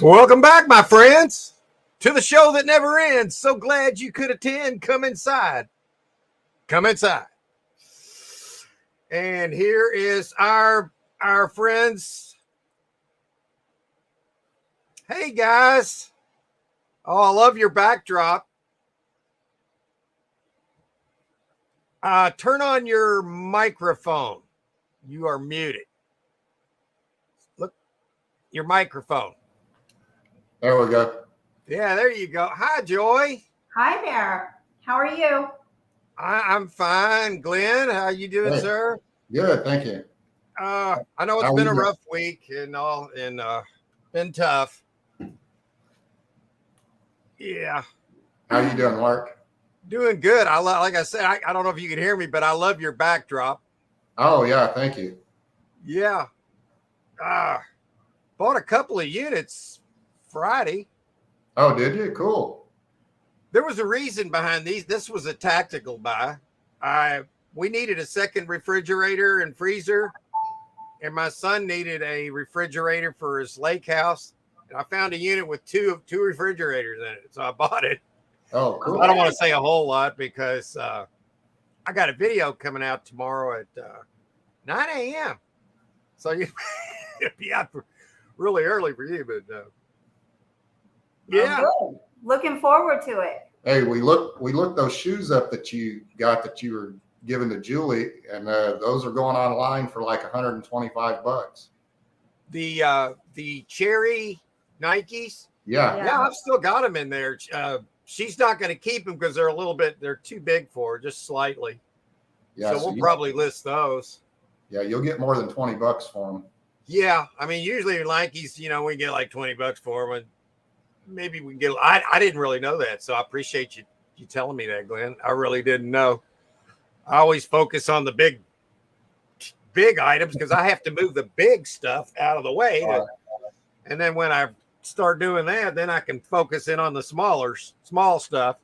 Welcome back, my friends, to the show that never ends. So glad you could attend. Come inside. Come inside. And here is our friends. Hey, guys. Oh, I love your backdrop. Turn on your microphone. You are muted. Look, your microphone. There we go. Yeah, there you go. Hi, Joy. Hi there. How are you? I'm fine. Glenn, how you doing, Hey. sir? Good, thank you. I know it's How been are a you rough week and been tough. Yeah, How you doing, Mark? doing good. Like I said, I don't know if you can hear me, but I love your backdrop. Oh yeah, thank you. Yeah. Bought a couple of units Friday. Oh, did you? Cool. There was a reason behind these. This was a tactical buy. We needed a second refrigerator and freezer, and my son needed a refrigerator for his lake house. And I found a unit with two refrigerators in it, so I bought it. Oh, cool. I don't want to say a whole lot because I got a video coming out tomorrow at 9 a.m. So it'll be out really early for you, but yeah. Oh, good. Looking forward to it. Hey, we looked those shoes up that you got that you were giving to Julie, and those are going online for like $125. The cherry Nikes. Yeah. Yeah, I've still got them in there. She's not going to keep them because they're too big for her, just slightly. Yeah. So we'll probably list those. Yeah, you'll get more than $20 for them. Yeah, I mean, usually Nikes, we get like $20 for them, and maybe we can get. I didn't really know that, so I appreciate you telling me that, Glenn. I really didn't know. I always focus on the big items because I have to move the big stuff out of the way, and then when I start doing that, then I can focus in on the small stuff.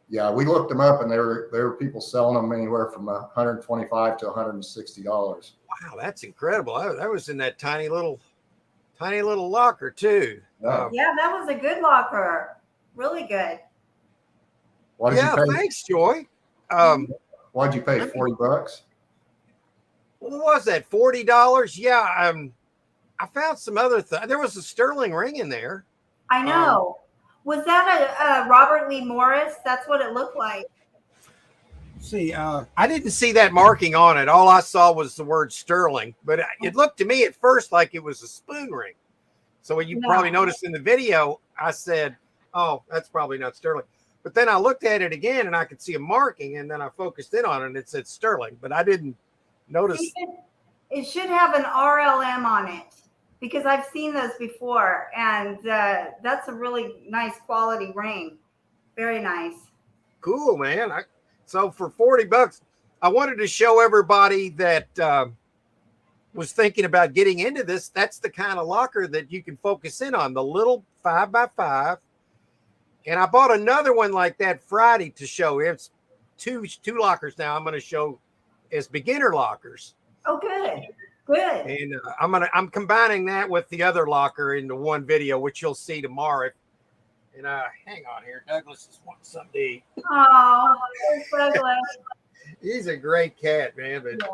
Yeah, we looked them up, and there were people selling them anywhere from $125 to $160. Wow, that's incredible! That was in that tiny little locker too. Yeah, that was a good locker. Really good. What did you pay? Thanks, Joy. What'd you pay? $40? What was that? $40? Yeah. I found some other there was a sterling ring in there. I know. Was that a Robert Lee Morris? That's what it looked like. See, I didn't see that marking on it. All I saw was the word sterling, but it looked to me at first like it was a spoon ring. So you probably noticed in the video, I said, "Oh, that's probably not sterling." But then I looked at it again and I could see a marking, and then I focused in on it and it said sterling, but I didn't notice. It should have an RLM on it because I've seen those before, and that's a really nice quality ring. Very nice. Cool, man. So for $40, I wanted to show everybody that was thinking about getting into this. That's the kind of locker that you can focus in on, the little 5x5. And I bought another one like that Friday to show. It's two lockers now. I'm going to show as beginner lockers. Oh, good. Good. And I'm combining that with the other locker into one video, which you'll see tomorrow. And hang on here, Douglas is wanting something to eat. Oh, Douglas. He's a great cat, man, but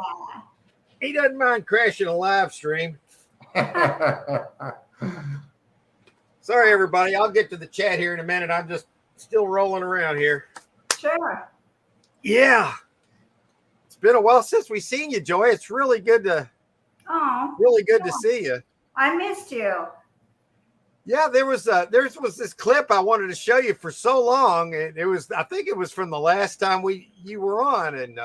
he doesn't mind crashing a live stream. Sorry, everybody. I'll get to the chat here in a minute. I'm just still rolling around here. Sure. Yeah. It's been a while since we've seen you, Joy. It's really good to see you. I missed you. Yeah, there was this clip I wanted to show you for so long, and I think it was from the last time you were on. And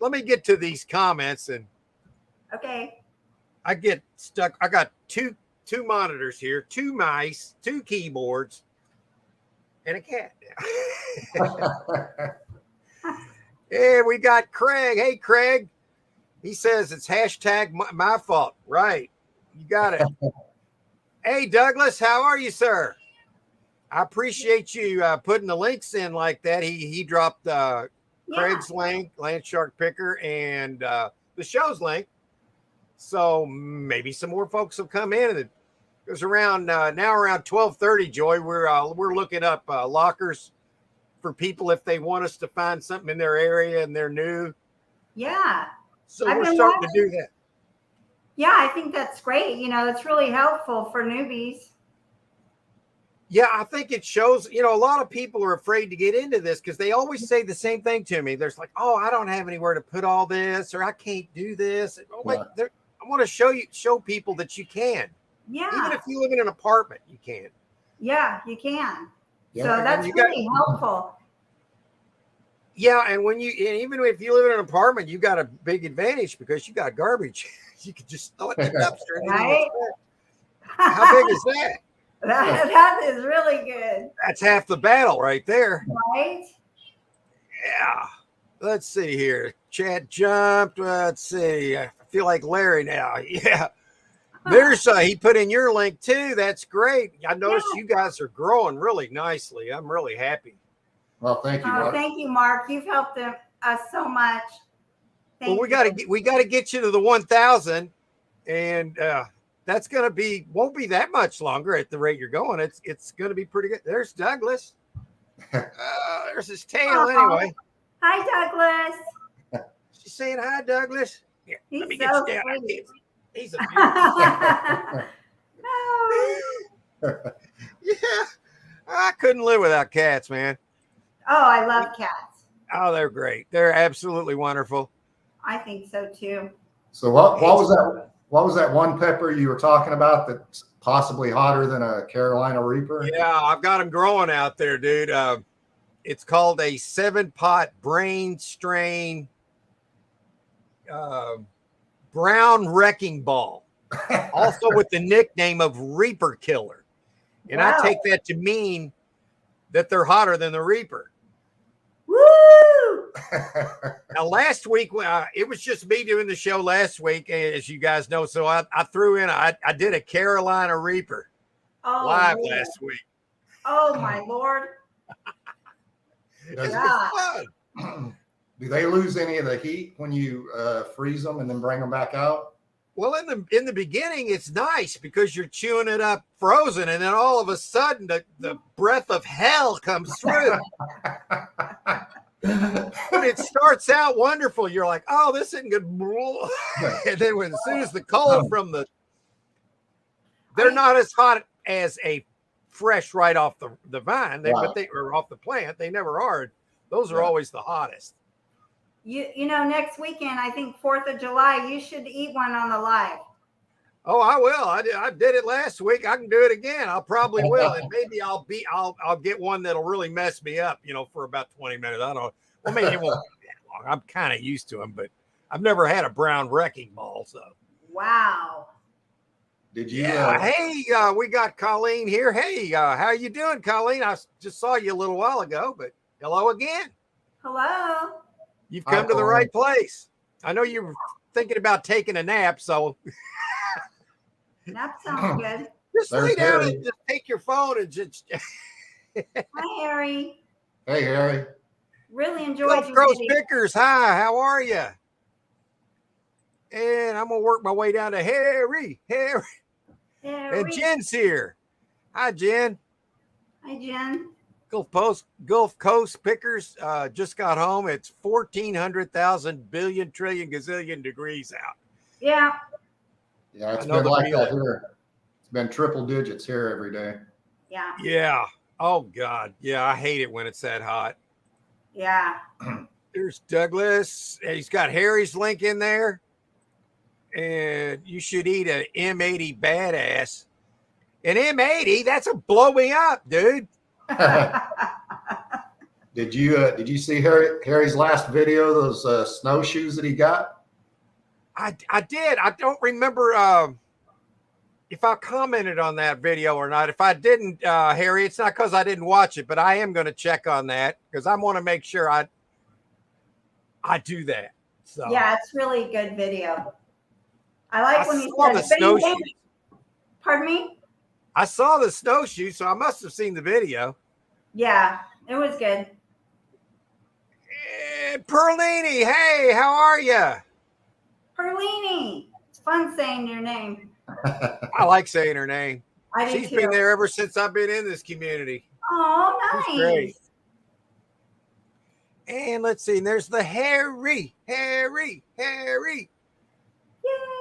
let me get to these comments. And okay, I get stuck. I got two monitors here, 2 mice, 2 keyboards, and a cat. Yeah, we got Craig. Hey, Craig. He says it's hashtag my fault. Right. You got it. Hey, Douglas, how are you, sir? I appreciate you putting the links in like that. He dropped Craig's link, Landshark Picker, and the show's link. So maybe some more folks will come in. And Because around now around 12:30, Joy, we're looking up lockers for people if they want us to find something in their area and they're new. Yeah. So I've we're been starting to do that. Yeah, I think that's great. You know, it's really helpful for newbies. Yeah, I think it shows, a lot of people are afraid to get into this because they always say the same thing to me. There's like, oh, I don't have anywhere to put all this, or I can't do this. Oh, wait, I want to show people that you can. Yeah. Even if you live in an apartment, you can. Yeah, you can. Yeah. So that's really helpful. Yeah, and even if you live in an apartment, you got a big advantage because you got garbage. You could just throw it in the dumpster. Right? How big is that? That is really good. That's half the battle right there. Right? Yeah. Let's see here. Chat jumped. Let's see. I feel like Larry now. Yeah. There's he put in your link too. That's great. I noticed you guys are growing really nicely. I'm really happy. Well, thank you, Mark. Thank you, Mark. You've helped us so much. Well, we got to get you to the 1,000, and that's going to won't be that much longer at the rate you're going. It's going to be pretty good. There's Douglas. There's his tail anyway. Hi, Douglas. She's saying hi, Douglas. Yeah, He's let me get so you down. sweet. He's a beautiful. Oh, Yeah, I couldn't live without cats, man. I love cats. Oh, they're great. They're absolutely wonderful. I think so too. So what was that? What was that one pepper you were talking about that's possibly hotter than a Carolina Reaper? Yeah, I've got them growing out there, dude. It's called a 7-pot brain strain brown wrecking ball, also with the nickname of Reaper Killer. And Wow. I take that to mean that they're hotter than the Reaper. Woo! Now, last week, it was just me doing the show last week, as you guys know. So I threw in, I did a Carolina Reaper live Lord. last week. Oh, my Lord. Does- God. Do they lose any of the heat when you freeze them and then bring them back out? Well, in the beginning, it's nice because you're chewing it up frozen, and then all of a sudden, the breath of hell comes through. But it starts out wonderful. You're like, oh, this isn't good. And then as soon as the cold from they're not as hot as a fresh right off the vine, but they are off the plant. They never are. Those are always the hottest. You know, next weekend, I think 4th of July, you should eat one on the live. Oh, I will. I did it last week. I can do it again. I'll probably will. And maybe I'll get one that'll really mess me up, for about 20 minutes. I don't know. Well, maybe it won't be that long. I'm kind of used to them, but I've never had a brown wrecking ball. So, Wow. Did you? Hey, we got Colleen here. Hey, how you doing, Colleen? I just saw you a little while ago, but hello again. Hello. You've come to the right place. I know you were thinking about taking a nap, so That sounds good. just lay There's down Harry. and just take your phone and just Hi, Harry. Hey, Harry. Really enjoyed your Crows video. Pickers. Hi, how are you? And I'm gonna work my way down to Harry. Harry. And Jen's here. Hi, Jen. Hi, Jen. Gulf Coast Pickers just got home. It's 1,400,000 billion trillion gazillion degrees out. Yeah. Yeah, it's I know been the like feeling. that here. It's been triple digits here every day. Yeah. Yeah. Oh God. Yeah, I hate it when it's that hot. Yeah. There's Douglas. He's got Harry's link in there. And you should eat an M80 badass. An M80, that's a blow me up, dude. Did you see Harry's last video? Those snowshoes that he got. I did. I don't remember if I commented on that video or not. If I didn't, Harry, it's not because I didn't watch it, but I am going to check on that because I want to make sure I do that. So Yeah, it's really good video. I like when you saw said the snowshoes. Pardon me? I saw the snowshoe, so I must have seen the video. Yeah, it was good. Perlini, hey, how are you? Perlini. It's fun saying your name. I like saying her name. I do She's too. been there ever since I've been in this community. Oh, She's nice. great. And let's see, and there's the Harry.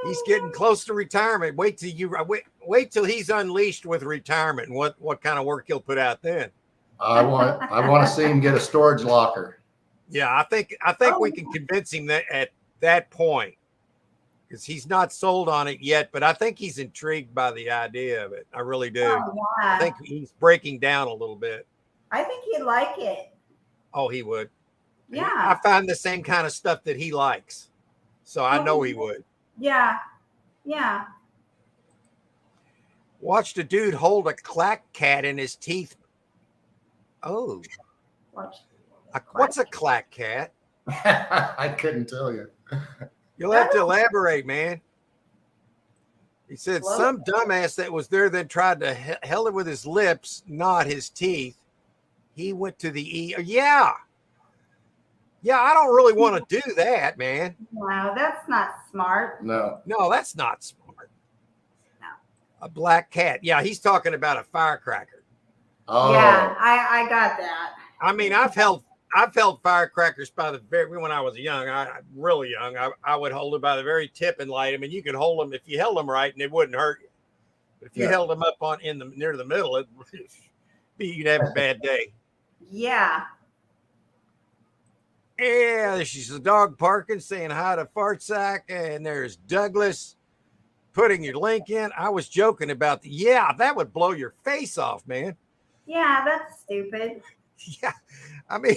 He's getting close to retirement. Wait till he's unleashed with retirement and what kind of work he'll put out then. I want to see him get a storage locker. Yeah, I think we can convince him that at that point, because he's not sold on it yet, but I think he's intrigued by the idea of it. I really do. Oh, yeah. I think he's breaking down a little bit. I think he'd like it. Oh, he would. Yeah. I find the same kind of stuff that he likes. So I know he would. Yeah. Yeah. Watched a dude hold a clack cat in his teeth. Oh. What's a clack cat? I couldn't tell you. You'll have to elaborate, man. He said some dumbass that was there then tried to held it with his lips, not his teeth. He went to the Yeah. Yeah, I don't really want to do that, man. Wow, that's not smart. No, that's not smart. No. A black cat. Yeah, he's talking about a firecracker. Oh, yeah, I got that. I mean, I've held firecrackers by the very when I was really young. I would hold it by the very tip and light them, and you could hold them if you held them right, and it wouldn't hurt you. But if you held them up near the middle, you'd have a bad day. Yeah. Yeah, she's a dog parking, saying hi to Fart Sack, and there's Douglas putting your link in. I was joking about that would blow your face off, man. Yeah, that's stupid. Yeah, I mean,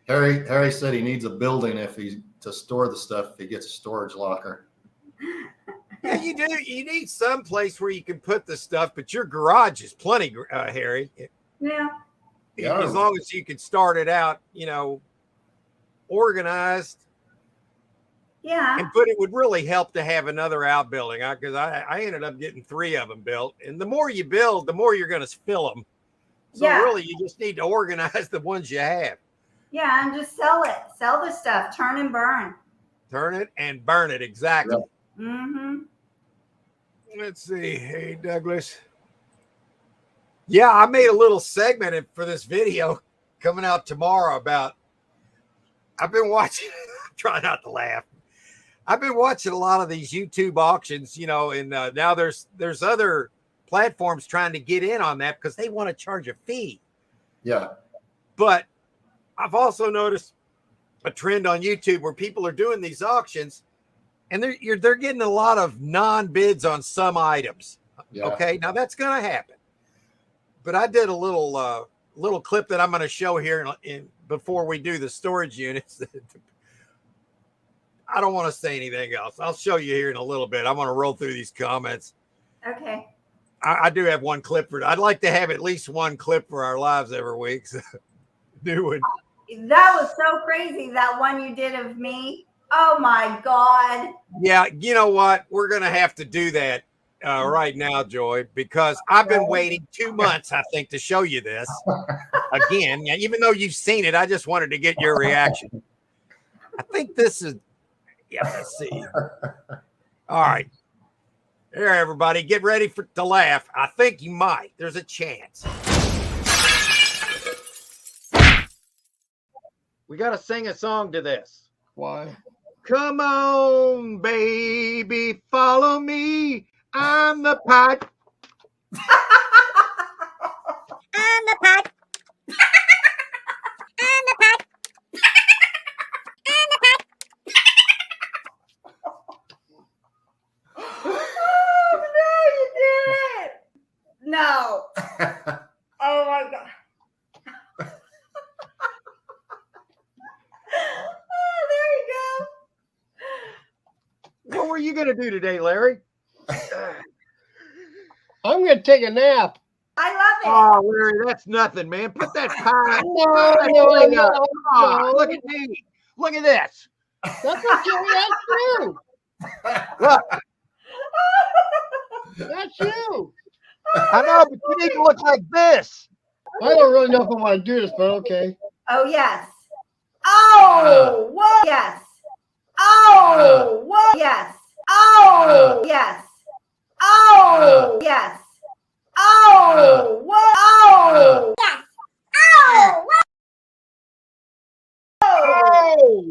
Harry said he needs a building to store the stuff if he gets a storage locker. yeah, you do. You need some place where you can put the stuff, but your garage is plenty, Harry. Yeah. As long as you can start it out, organized. Yeah. But it would really help to have another outbuilding because I ended up getting 3 of them built. And the more you build, the more you're going to fill them. So really, you just need to organize the ones you have. Yeah, and just sell it. Sell the stuff. Turn and burn. Turn it and burn it. Exactly. Yep. Mm-hmm. Let's see. Hey, Douglas. Yeah, I made a little segment for this video coming out tomorrow about I've been watching, try not to laugh. I've been watching a lot of these YouTube auctions, and now there's other platforms trying to get in on that because they want to charge a fee. Yeah. But I've also noticed a trend on YouTube where people are doing these auctions and they're getting a lot of non-bids on some items. Yeah. Okay, now that's going to happen. But I did a little clip that I'm going to show here before we do the storage units. I don't want to say anything else. I'll show you here in a little bit. I'm going to roll through these comments. Okay. I do have one clip for it. I'd like to have at least one clip for our lives every week. So, new one. That was so crazy, that one you did of me. Oh, my God. Yeah, you know what? We're going to have to do that right now, Joy, because I've been waiting 2 months, I think, to show you this again. Even though you've seen it, I just wanted to get your reaction. I think this is, let's see. All right. There, everybody, get ready to laugh. I think you might. There's a chance. We got to sing a song to this. Why? Come on, baby, follow me. I'm the pot. I'm the pot. I'm the pot. I'm the pot. Oh, no, you did it. No. Oh, my God. Oh, there you go. What were you going to do today, Larry? I'm going to take a nap. I love it. Oh, Larry, that's nothing, man. Put that pie. No. Look at me. Look at this. That's what you. That's you. Look, That's you. I know, but you need to look like this. I don't really know if I want to do this, but okay. Oh, yes. Oh, whoa. Yes. Oh, whoa. Yes. Oh, yes. Oh, Oh, yes. Oh, whoa. Oh, Yes. Oh, whoa. Oh!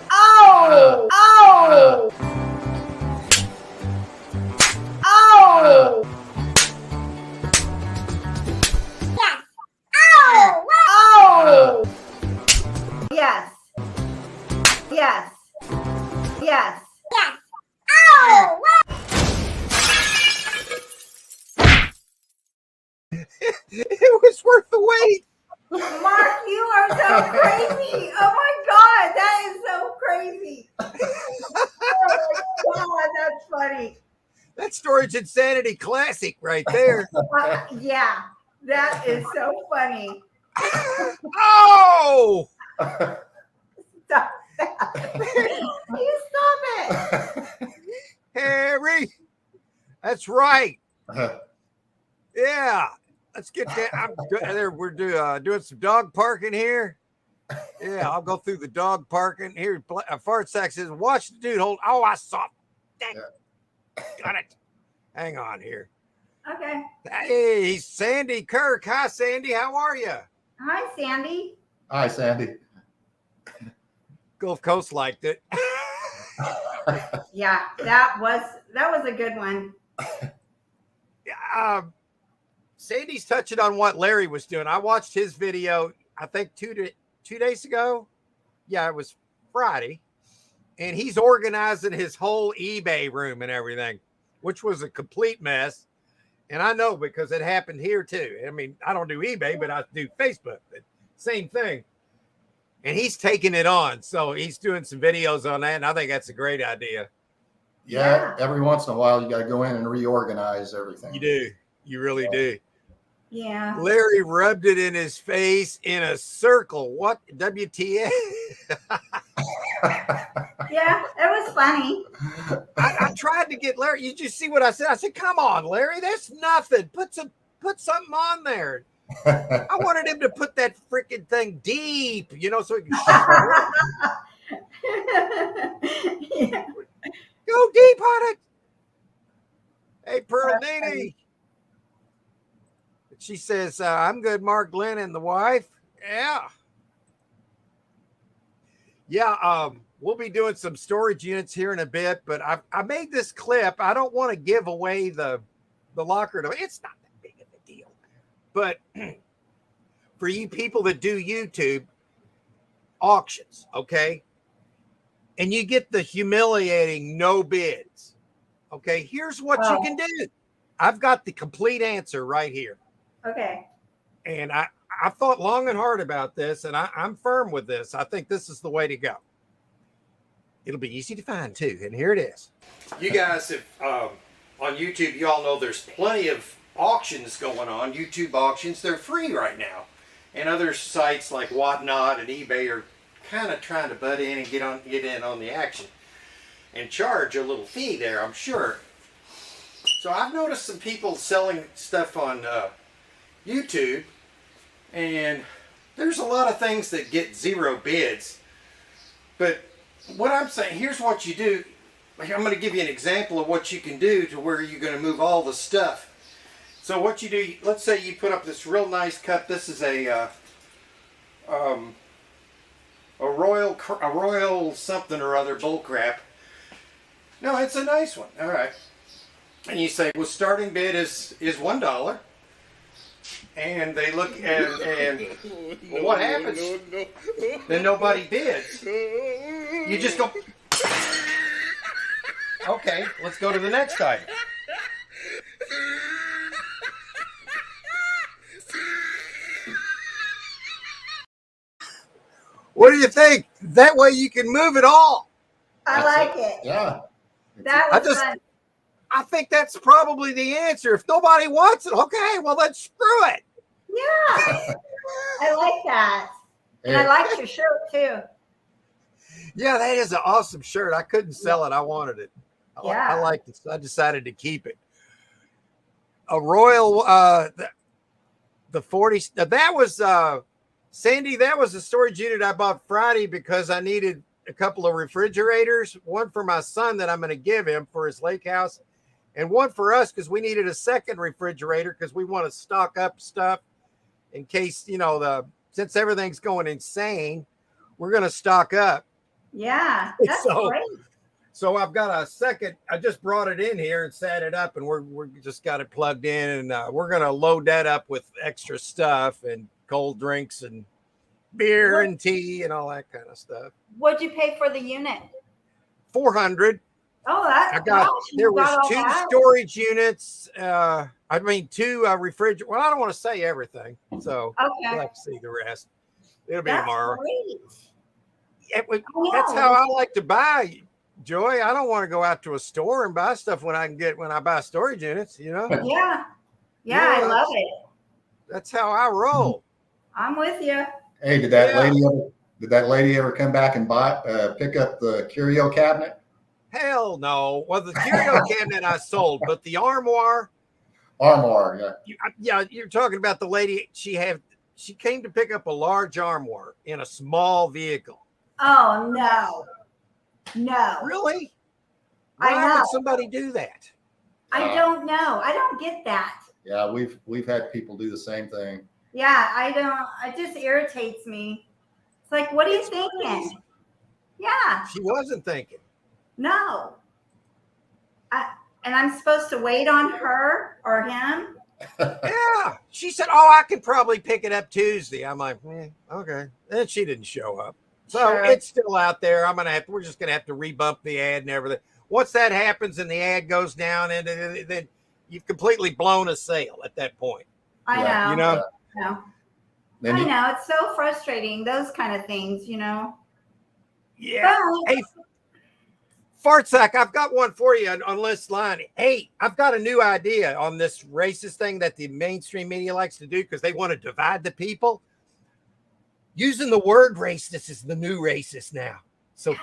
Oh, oh, oh, yes. Oh, oh. Yes, yes, yes. yes. Oh, It was worth the wait. Mark, you are so crazy. Oh my God, that is so crazy. Oh my God, that's funny. That's Storage Insanity classic right there. Yeah, that is so funny. Oh! Stop that. You stop it. Harry. That's right. Yeah. Let's get that. There. We're doing some dog parking here. Yeah, I'll go through the dog parking. Here, Fart Sack says, watch the dude hold. Oh, I saw it. Dang. Got it. Hang on here. Okay. Hey, Sandy Kirk. Hi, Sandy. How are you? Hi, Sandy. Hi, Sandy. Gulf Coast liked it. Yeah, that was a good one. Sandy's touching on what Larry was doing. I watched his video, I think 2 days ago. Yeah, it was Friday. And he's organizing his whole eBay room and everything, which was a complete mess. And I know because it happened here too. I mean, I don't do eBay, but I do Facebook. But same thing. And he's taking it on. So he's doing some videos on that. And I think that's a great idea. Yeah, every once in a while you got to go in and reorganize everything. You do. You really do. Yeah. Larry rubbed it in his face in a circle. What? WTF? Yeah, it was funny. I tried to get Larry. You just see what I said? I said, come on, Larry. That's nothing. Put something on there. I wanted him to put that freaking thing deep, so he can Yeah. go deep on it. Hey, Pearl Dini. She says, I'm good, Mark Glenn and the wife. Yeah. Yeah, we'll be doing some storage units here in a bit, but I made this clip. I don't want to give away the locker. It's not that big of a deal. But for you people that do YouTube auctions, okay, and you get the humiliating no bids, okay, here's what you can do. I've got the complete answer right here. Okay. And I thought long and hard about this, and I'm firm with this. I think this is the way to go. It'll be easy to find, too. And here it is. You guys, if on YouTube, you all know there's plenty of auctions going on, YouTube auctions. They're free right now. And other sites like Whatnot and eBay are kind of trying to butt in and get in on the action and charge a little fee there, I'm sure. So I've noticed some people selling stuff on YouTube, and there's a lot of things that get zero bids. But what I'm saying, here's what you do. I'm going to give you an example of what you can do to where you're going to move all the stuff. So what you do, let's say you put up this real nice cup. This is a royal something or other bull crap. No, it's a nice one. All right. And you say, well, starting bid is $1. And they look and well, what happens? Then nobody bids. You just go, okay, let's go to the next item. What do you think? That way you can move it all. I like it. Yeah. That was fun. I think that's probably the answer. If nobody wants it, okay, well, then screw it. Yeah. I like that. And I liked your shirt too. Yeah, that is an awesome shirt. I couldn't sell it. I wanted it. I liked it. So I decided to keep it. A Royal, the 40, that was, Sandy, that was a storage unit I bought Friday because I needed a couple of refrigerators, one for my son that I'm going to give him for his lake house, and one for us because we needed a second refrigerator because we want to stock up stuff in case, since everything's going insane, we're going to stock up. Yeah, that's great. So I've got a second. I just brought it in here and set it up, and we're just got it plugged in, and we're going to load that up with extra stuff and cold drinks and beer and tea and all that kind of stuff. What'd you pay for the unit? $400. Oh, There was 2 storage units. Two refrigerator. Well, I don't want to say everything, so you'll have to see the rest. It'll be tomorrow. That's how I like to buy, Joy. I don't want to go out to a store and buy stuff when I buy storage units. Yeah, I love it. That's how I roll. I'm with you. Hey, did that lady ever come back and pick up the curio cabinet? Hell no. Well, the curio cabinet I sold, but the armoire. Yeah. You're talking about the lady. She came to pick up a large armoire in a small vehicle. Oh no. Really? I Why know. would somebody do that? I don't know. I don't get that. Yeah, we've had people do the same thing. Yeah, I don't. It just irritates me. It's like, what are you thinking? Crazy. Yeah. She wasn't thinking. No. And I'm supposed to wait on her or him? Yeah. She said, I can probably pick it up Tuesday. I'm like, okay. And she didn't show up. So It's still out there. We're just going to have to rebump the ad and everything. Once that happens and the ad goes down, and then you've completely blown a sale at that point. I know. You know? I know. It's so frustrating. Those kind of things, Yeah. But, Hey, Fartsack, I've got one for you on this line. Hey, I've got a new idea on this racist thing that the mainstream media likes to do because they want to divide the people. Using the word racist is the new racist now. So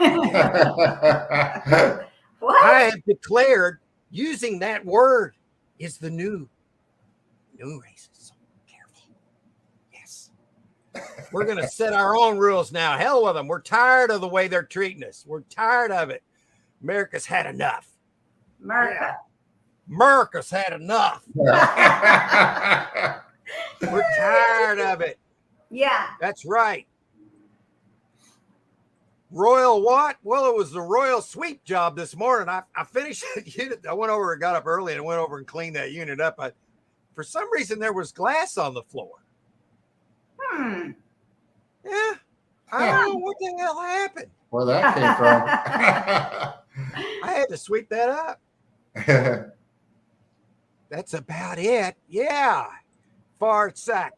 what? I have declared using that word is the new racist. So careful. Yes. We're going to set our own rules now. Hell with them. We're tired of the way they're treating us. We're tired of it. America's had enough. America's had enough. We're tired of it. Yeah. That's right. Royal what? Well, it was the royal sweep job this morning. I finished the unit. I went over and got up early and went over and cleaned that unit up. For some reason, there was glass on the floor. Yeah. I don't know what the hell happened. Where that came from. I had to sweep that up. That's about it. Yeah. Fart sack.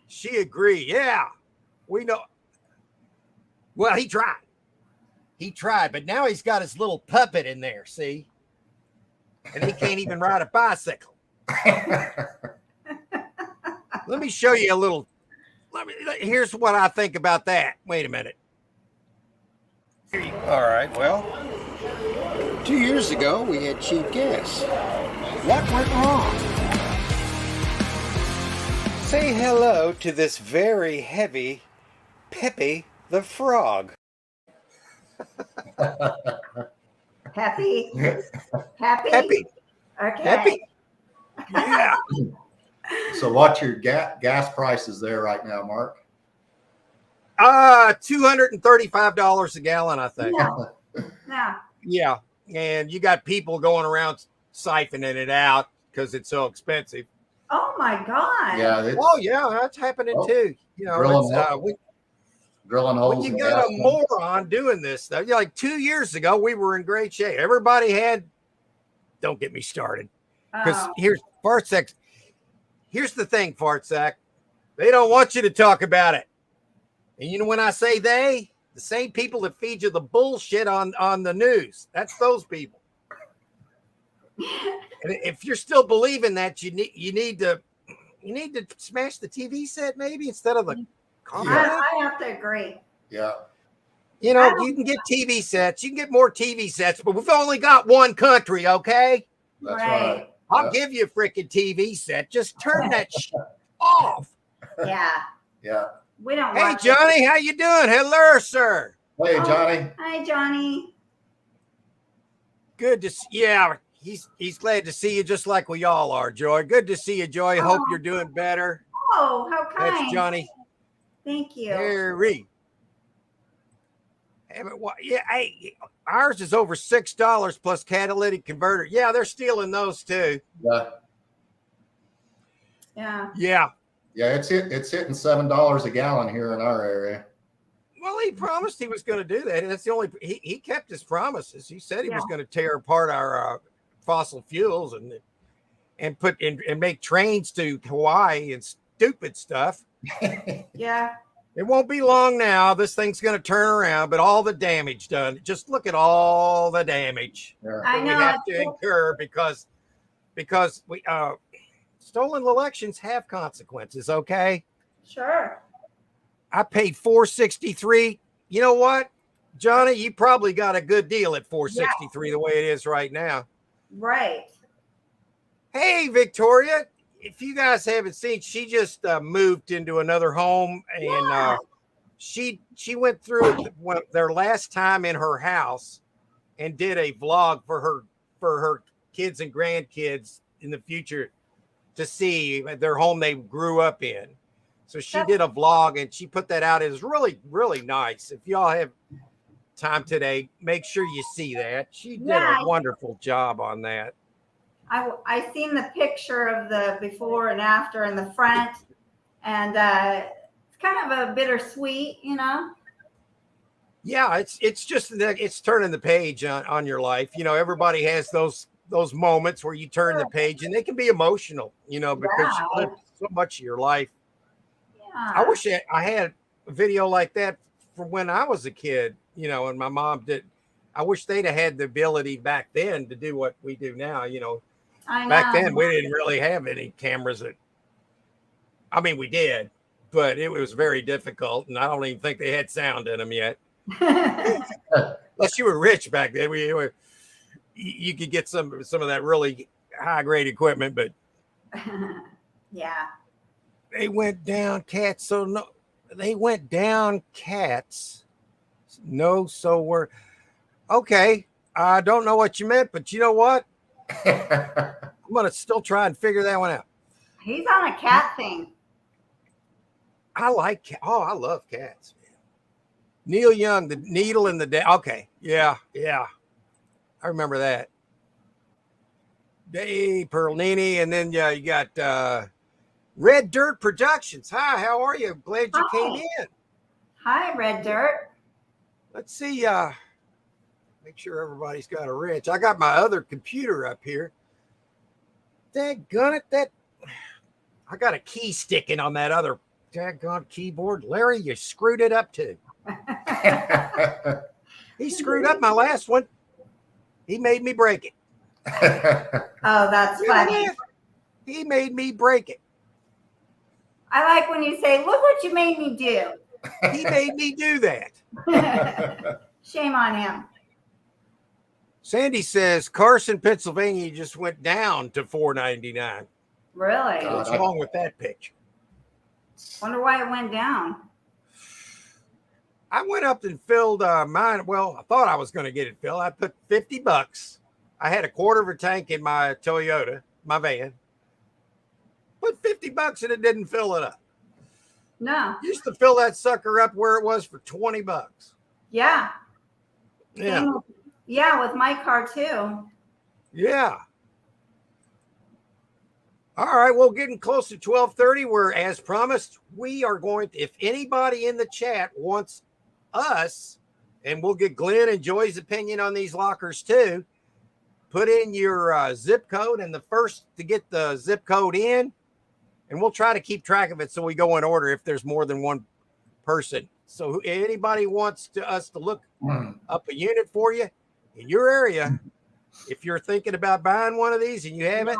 She agreed. Yeah. We know. Well, he tried, but now he's got his little puppet in there, see? And he can't even ride a bicycle. Let me show you a little. Here's what I think about that. Wait a minute. All right, well, 2 years ago we had cheap gas. What went wrong? Say hello to this very heavy Pepe the Frog. Happy? Happy. Okay. Happy. Yeah. So what's your gas prices there right now, Mark? $235 a gallon, I think. No. Yeah. And you got people going around siphoning it out because it's so expensive. Oh my God. Yeah. That's happening too. Drilling holes. When you got a moron doing this stuff, like 2 years ago, we were in great shape. Everybody had, don't get me started. Because here's Fartsack. Here's the thing, Fartsack. They don't want you to talk about it. And when I say they, the same people that feed you the bullshit on the news, that's those people. And if you're still believing that, you need to smash the TV set maybe instead of the coffee. I have to agree. Yeah. You can get TV sets. You can get more TV sets, but we've only got one country, okay? That's right. I'll give you a freaking TV set. Just turn that shit off. Yeah. Yeah. We don't Hey, watch Johnny, how you doing? Hello, sir. Hey, Oh. Johnny. Hi, Johnny. Good to see. Yeah, he's glad to see you, just like we all are, Joy. Good to see you, Joy. Hope you're doing better. Oh, how kind. That's Johnny Thank you. Harry. Yeah, hey, ours is over $6 plus catalytic converter. Yeah, they're stealing those too. Yeah. Yeah. Yeah. Yeah, it's hitting $7 a gallon here in our area. Well, he promised he was going to do that. And that's the only he kept his promises. He said he was Yeah. going to tear apart our fossil fuels and put in and make trains to Hawaii and stupid stuff. Yeah. It won't be long now. This thing's going to turn around, but all the damage done. Just look at all the damage Yeah. I that we know. have to incur because we stolen elections have consequences. Okay, Sure. I paid $463. You know what, Johnny? You probably got a good deal at $463 the way it is right now. Right. Hey, Victoria. If you guys haven't seen, she just moved into another home, and Yeah. she went through their last time in her house and did a vlog for her kids and grandkids in the future to see their home they grew up in. So she did a vlog and she put that out. It was really, really nice. If y'all have time today, make sure you see that. She did Yeah, a wonderful job on that. I seen the picture of the before and after in the front, and it's kind of a bittersweet, you know. Yeah, it's just that it's turning the page on your life. You know, everybody has those moments where you turn the page, and they can be emotional, you know, because you lived so much of your life. Yeah. I wish I had a video like that from when I was a kid, you know, and my mom did. I wish they'd have had the ability back then to do what we do now. You know, I know. back then we didn't really have any cameras I mean, we did, but it was very difficult, and I don't even think they had sound in them yet. Unless you were rich back then, you could get some of that really high grade equipment, but Yeah. they went down cats. So no, they went down cats. No, so we're okay. I don't know what you meant, but you know what? I'm gonna still try and figure that one out. He's on a cat thing. I like I love cats, man. Neil Young, The Needle in the Day. Okay, yeah. I remember that. Dave Perlini, and then you got Red Dirt Productions. Hi, how are you? Glad you came in. Hi, Red Dirt. Let's see. Make sure everybody's got a wrench. I got my other computer up here. Daggone it, I got a key sticking on that other daggone keyboard. Larry, you screwed it up too. He screwed up my last one. He made me break it. Oh, that's funny. He made me break it. I like when you say, "Look what you made me do." He made me do that. Shame on him. Sandy says Carson, Pennsylvania just went down to $4.99. Really? What's wrong with that picture? Wonder why it went down. I went up and filled mine. Well, I thought I was going to get it filled. I put $50. I had a quarter of a tank in my Toyota, my van. Put $50 and it didn't fill it up. No. Used to fill that sucker up where it was for $20. Yeah. Yeah. Yeah, with my car too. Yeah. All right. Well, getting close to 12:30. We're, as promised, we are going to, if anybody in the chat wants us, and we'll get Glenn and Joy's opinion on these lockers too, put in your zip code, and the first to get the zip code in, and we'll try to keep track of it so we go in order if there's more than one person. So anybody wants us to look up a unit for you in your area, if you're thinking about buying one of these and you haven't,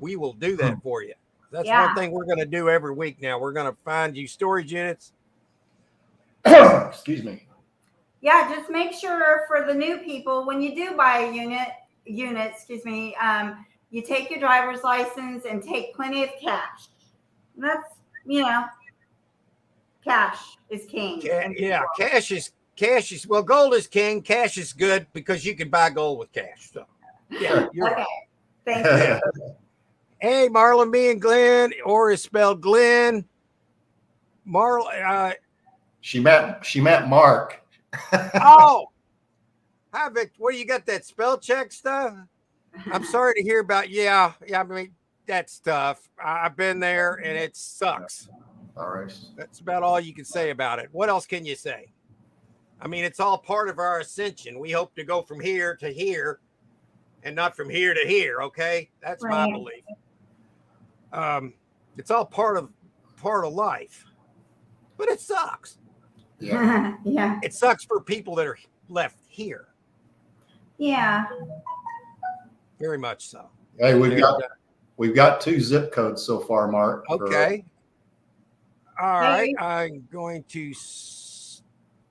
we will do that for you. That's one thing we're going to do every week now. We're going to find you storage units. Excuse me. Yeah, just make sure for the new people, when you do buy a unit, you take your driver's license and take plenty of cash. That's, cash is king. Yeah, cash is well, gold is king. Cash is good because you can buy gold with cash. So yeah, you're Okay. right. Thank you. Hey, Marlon, me and Glenn, or is spelled Glenn. Marlon. She meant Mark. Oh, hi, Vic. Where you got that spell check stuff? I'm sorry to hear about. Yeah. I mean, that's tough. I've been there, and it sucks. All right. That's about all you can say about it. What else can you say? I mean, it's all part of our ascension. We hope to go from here to here, and not from here to here. Okay, that's my Right. belief. It's all part of life, but it sucks. Yeah. Yeah. It sucks for people that are left here. Yeah. Very much so. Hey, we've got 2 zip codes so far, Mark. Okay. All Hey. right. I'm going to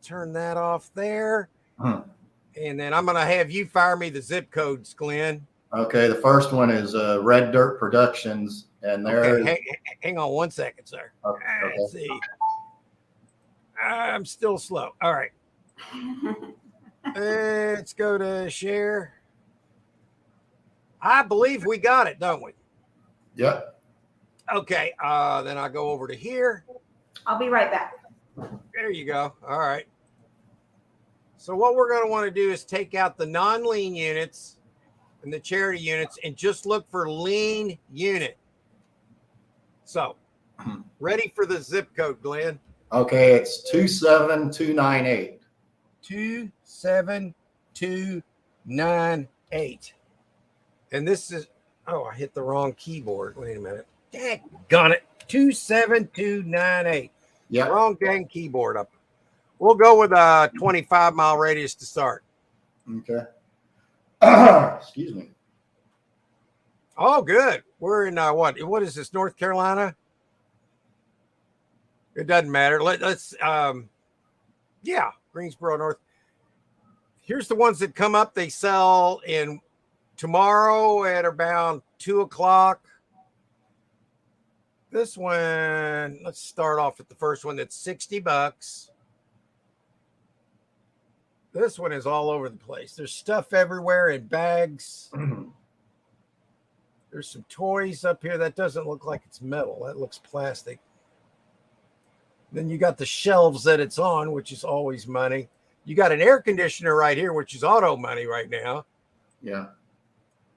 turn that off there. And then I'm going to have you fire me the zip codes, Glenn. Okay, the first one is Red Dirt Productions, and there. Okay, hang on 1 second, sir. Okay. Let's see. I'm still slow. All right. Let's go to share. I believe we got it, don't we? Yep. Okay. Then I'll go over to here. I'll be right back. There you go. All right. So what we're going to want to do is take out the non-lean units and the charity units and just look for lean unit. So ready for the zip code, Glenn? Okay, it's 27298. 27298. And this is, I hit the wrong keyboard. Wait a minute. Daggone it. 27298. Yeah. Wrong dang keyboard up. We'll go with a 25-mile radius to start. Okay. Excuse me. Oh, good. We're in what is this, North Carolina? It doesn't matter. Let's Greensboro, North. Here's the ones that come up. They sell in tomorrow at around 2:00. This one, let's start off with the first one. That's $60. This one is all over the place. There's stuff everywhere in bags. There's some toys up here. That doesn't look like it's metal. That looks plastic. Then you got the shelves that it's on, which is always money. You got an air conditioner right here, which is auto money right now. Yeah.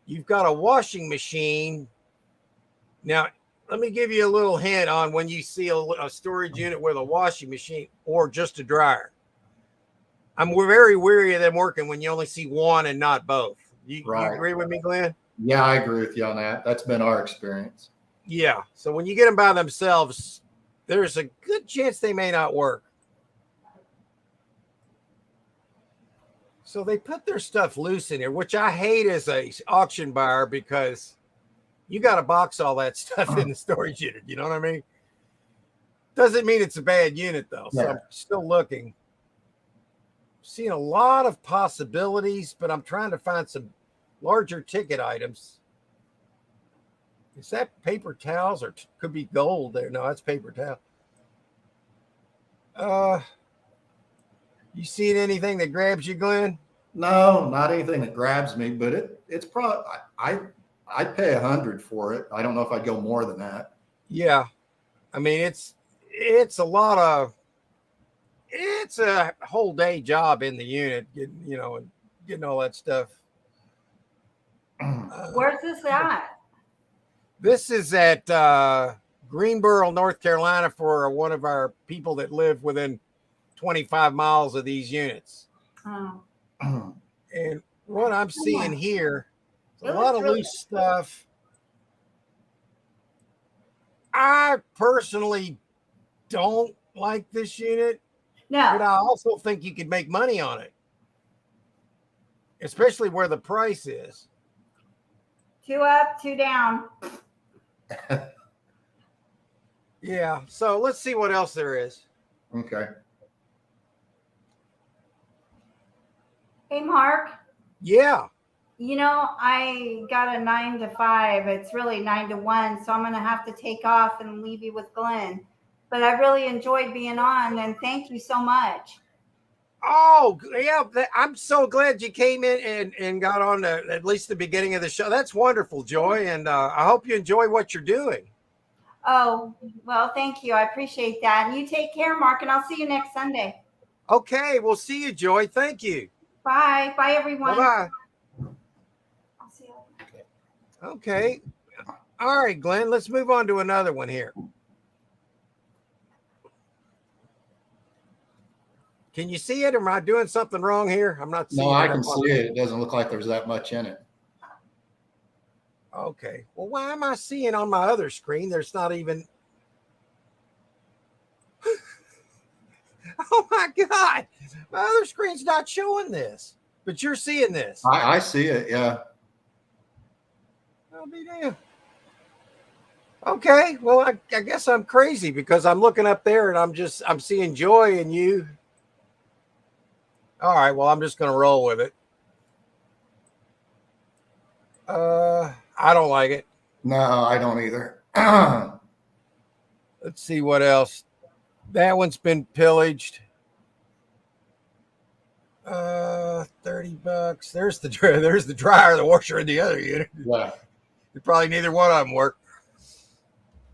You've got a washing machine. Now, let me give you a little hint on when you see a storage unit with a washing machine or just a dryer. I'm very weary of them working when you only see one and not both. You agree with me, Glenn? Yeah, I agree with you on that. That's been our experience. Yeah. So when you get them by themselves, there's a good chance they may not work. So they put their stuff loose in here, which I hate as a auction buyer because you got to box all that stuff in the storage unit. You know what I mean? Doesn't mean it's a bad unit though. So I'm still looking. Seeing a lot of possibilities, but I'm trying to find some larger ticket items. Is that paper towels or could be gold there? No, that's paper towel. You seen anything that grabs you, Glenn? No, not anything that grabs me, but it's probably I'd pay $100 for it. I don't know if I'd go more than that. Yeah, I mean it's a lot of it's a whole day job in the unit, getting all that stuff. Where's this at? This is at Greenboro, North Carolina, for one of our people that live within 25 miles of these units. Oh. And what I'm seeing here, a It lot looks of really loose stuff. I personally don't like this unit, but No. I also think you could make money on it, especially where the price is. 2 up, 2 down. Yeah. So let's see what else there is. Okay. Hey, Mark. Yeah. I got a 9 to 5. It's really 9 to 1. So I'm going to have to take off and leave you with Glenn. but I really enjoyed being on, and thank you so much. Oh, yeah. I'm so glad you came in and got on at least the beginning of the show. That's wonderful, Joy. And I hope you enjoy what you're doing. Oh, well, thank you. I appreciate that. And you take care, Mark, and I'll see you next Sunday. Okay. We'll see you, Joy. Thank you. Bye. Bye, everyone. Bye-bye. I'll see you. Okay. All right, Glenn, let's move on to another one here. Can you see it? Or am I doing something wrong here? I'm not seeing No, I it. can see it. It doesn't look like there's that much in it. Okay. Well, why am I seeing on my other screen? There's not even. Oh my God. My other screen's not showing this, but you're seeing this. I see it. Yeah. I'll be damned. Okay. Well, I guess I'm crazy because I'm looking up there and I'm seeing Joy and you. All right. Well, I'm just going to roll with it. I don't like it. No, I don't either. Let's see what else. That one's been pillaged. $30. There's the dryer, the washer, and the other unit. Yeah. Probably neither one of them work.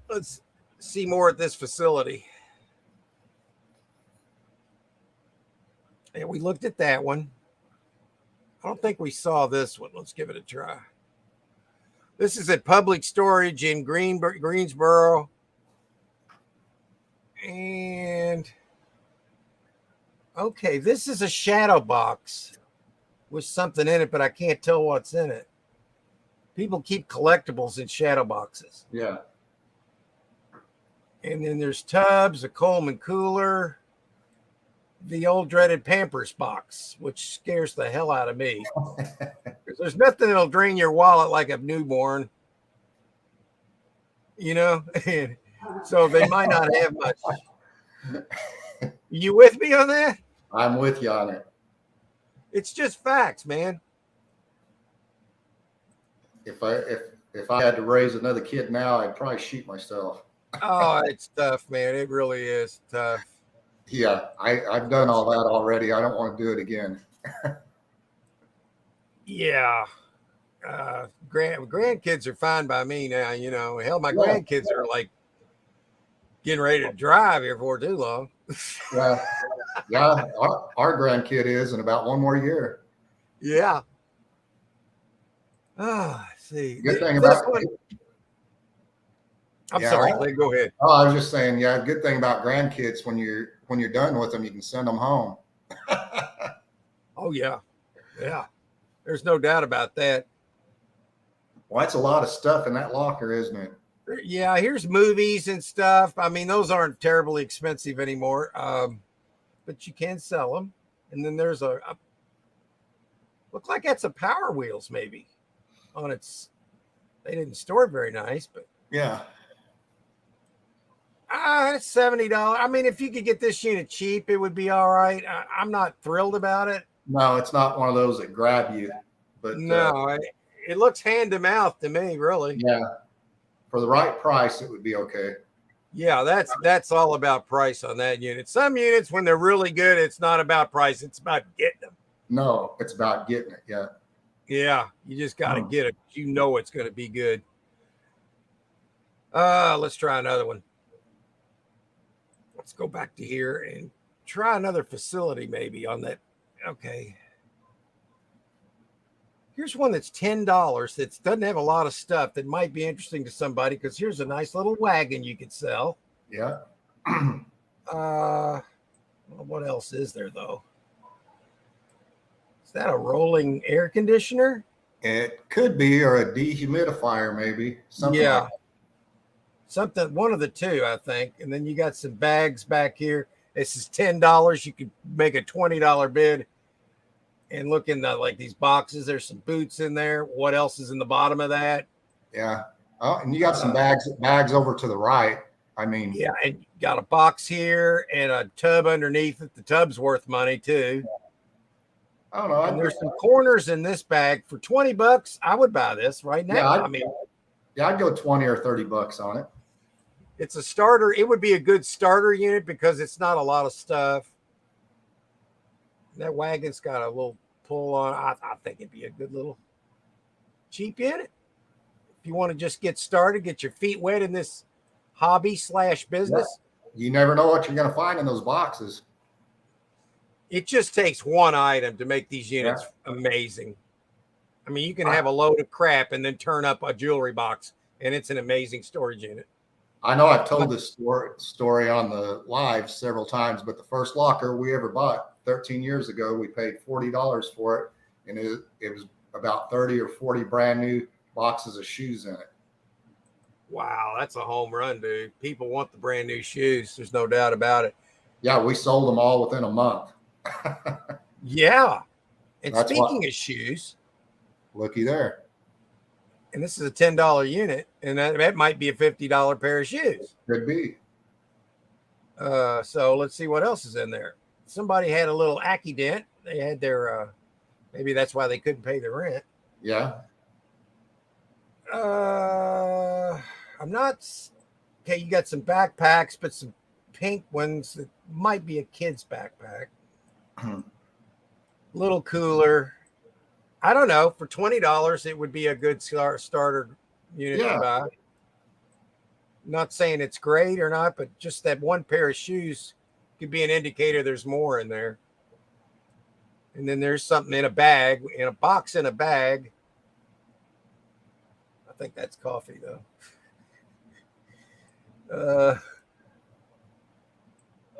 Let's see more at this facility. And we looked at that one. I don't think we saw this one. Let's give it a try. This is at Public Storage in Greensboro. And okay, this is a shadow box with something in it, but I can't tell what's in it. People keep collectibles in shadow boxes. Yeah. And then there's tubs, a Coleman cooler, the old dreaded Pampers box, which scares the hell out of me. There's nothing that'll drain your wallet like a newborn, you know? So they might not have much. You with me on that? I'm with you on it. It's just facts, man. If I had to raise another kid now, I'd probably shoot myself. Oh, it's tough, man. It really is tough. Yeah, I've done all that already. I don't want to do it again. Yeah. Grandkids are fine by me now, you know. Hell, my grandkids are like getting ready to drive here for too long. Yeah, our grandkid is in about one more year. Yeah. Ah, see. Good thing about I'm sorry, Glenn, go ahead. Oh, I was just saying, yeah, good thing about grandkids when you're done with them, you can send them home. Oh yeah. Yeah. There's no doubt about that. Well, that's a lot of stuff in that locker, isn't it? Yeah, here's movies and stuff. I mean, those aren't terribly expensive anymore, but you can sell them. And then there's a look like that's a Power Wheels maybe on its. They didn't store it very nice, but Yeah. it's $70. I mean, if you could get this unit cheap, it would be all right. I'm not thrilled about it. No, it's not one of those that grab you, but No, it looks hand to mouth to me, really. yeah, for the right price, it would be okay. Yeah, that's all about price on that unit. Some units, when they're really good, it's not about price; it's about getting them. No, it's about getting it. Yeah. Yeah, you just got to get it. You know it's going to be good. Let's try another one. Let's go back to here and try another facility maybe on that. Okay. Here's one that's $10 that doesn't have a lot of stuff that might be interesting to somebody because here's a nice little wagon you could sell. Yeah. Well, what else is there though? Is that a rolling air conditioner? It could be, or a dehumidifier, maybe. Something Yeah. like Something, one of the two, I think. And then you got some bags back here. This is $10. You could make a $20 bid and look in the like these boxes. There's some boots in there. What else is in the bottom of that? Yeah. Oh, and you got some bags over to the right. I mean, Yeah, and you got a box here and a tub underneath it. The tub's worth money too. I don't know. And there's some corners in this bag for $20. I would buy this right now. Yeah, I mean, I'd go 20 or $30 on it. It's a starter. It would be a good starter unit because it's not a lot of stuff. That wagon's got a little pull on. I think it'd be a good little cheap unit. If you want to just get started, get your feet wet in this hobby / business. You never know what you're going to find in those boxes. It just takes one item to make these units amazing. I mean, you can have a load of crap and then turn up a jewelry box, and it's an amazing storage unit. I know I've told this story on the live several times, but the first locker we ever bought 13 years ago, we paid $40 for it, and it was about 30 or 40 brand new boxes of shoes in it. Wow, that's a home run, dude. People want the brand new shoes. There's no doubt about it. Yeah, we sold them all within a month. Yeah. And That's speaking of shoes, looky there. and this is a $10 unit, and that might be a $50 pair of shoes. Could be. So let's see what else is in there. Somebody had a little accident. They had their, maybe that's why they couldn't pay the rent. Yeah. I'm not, okay, you got some backpacks, but some pink ones that might be a kid's backpack. Little cooler. I don't know. For $20, it would be a good starter unit to buy. Not saying it's great or not, but just that one pair of shoes could be an indicator there's more in there. And then there's something in a bag, in a box in a bag. I think that's coffee, though.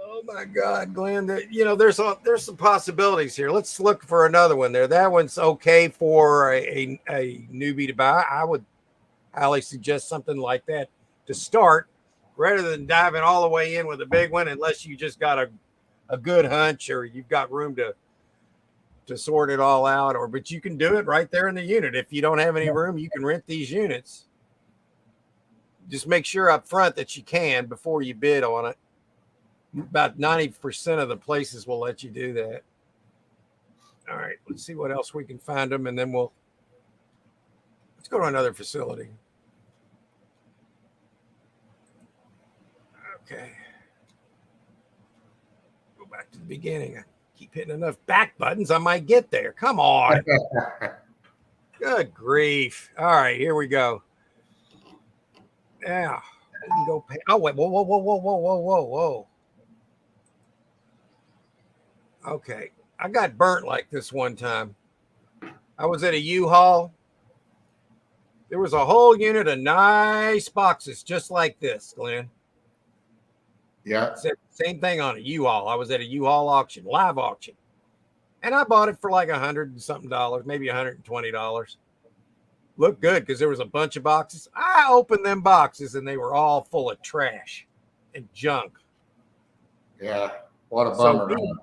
Oh my God, Glenn! There's some possibilities here. Let's look for another one there. That one's okay for a newbie to buy. I would highly suggest something like that to start, rather than diving all the way in with a big one, unless you just got a good hunch or you've got room to sort it all out. But you can do it right there in the unit. If you don't have any room, you can rent these units. Just make sure up front that you can before you bid on it. About 90% of the places will let you do that. All right, let's see what else we can find them, and then let's go to another facility. Okay. Go back to the beginning. I keep hitting enough back buttons, I might get there. Come on. Good grief. All right, here we go. Yeah. We can go pay. Oh, wait. Whoa. Okay. I got burnt like this one time. I was at a U-Haul. There was a whole unit of nice boxes just like this, Glenn. Yeah. Same thing on a U-Haul. I was at a U-Haul auction, live auction. And I bought it for like $100 and something, maybe $120. Looked good because there was a bunch of boxes. I opened them boxes and they were all full of trash and junk. Yeah. What a bummer. So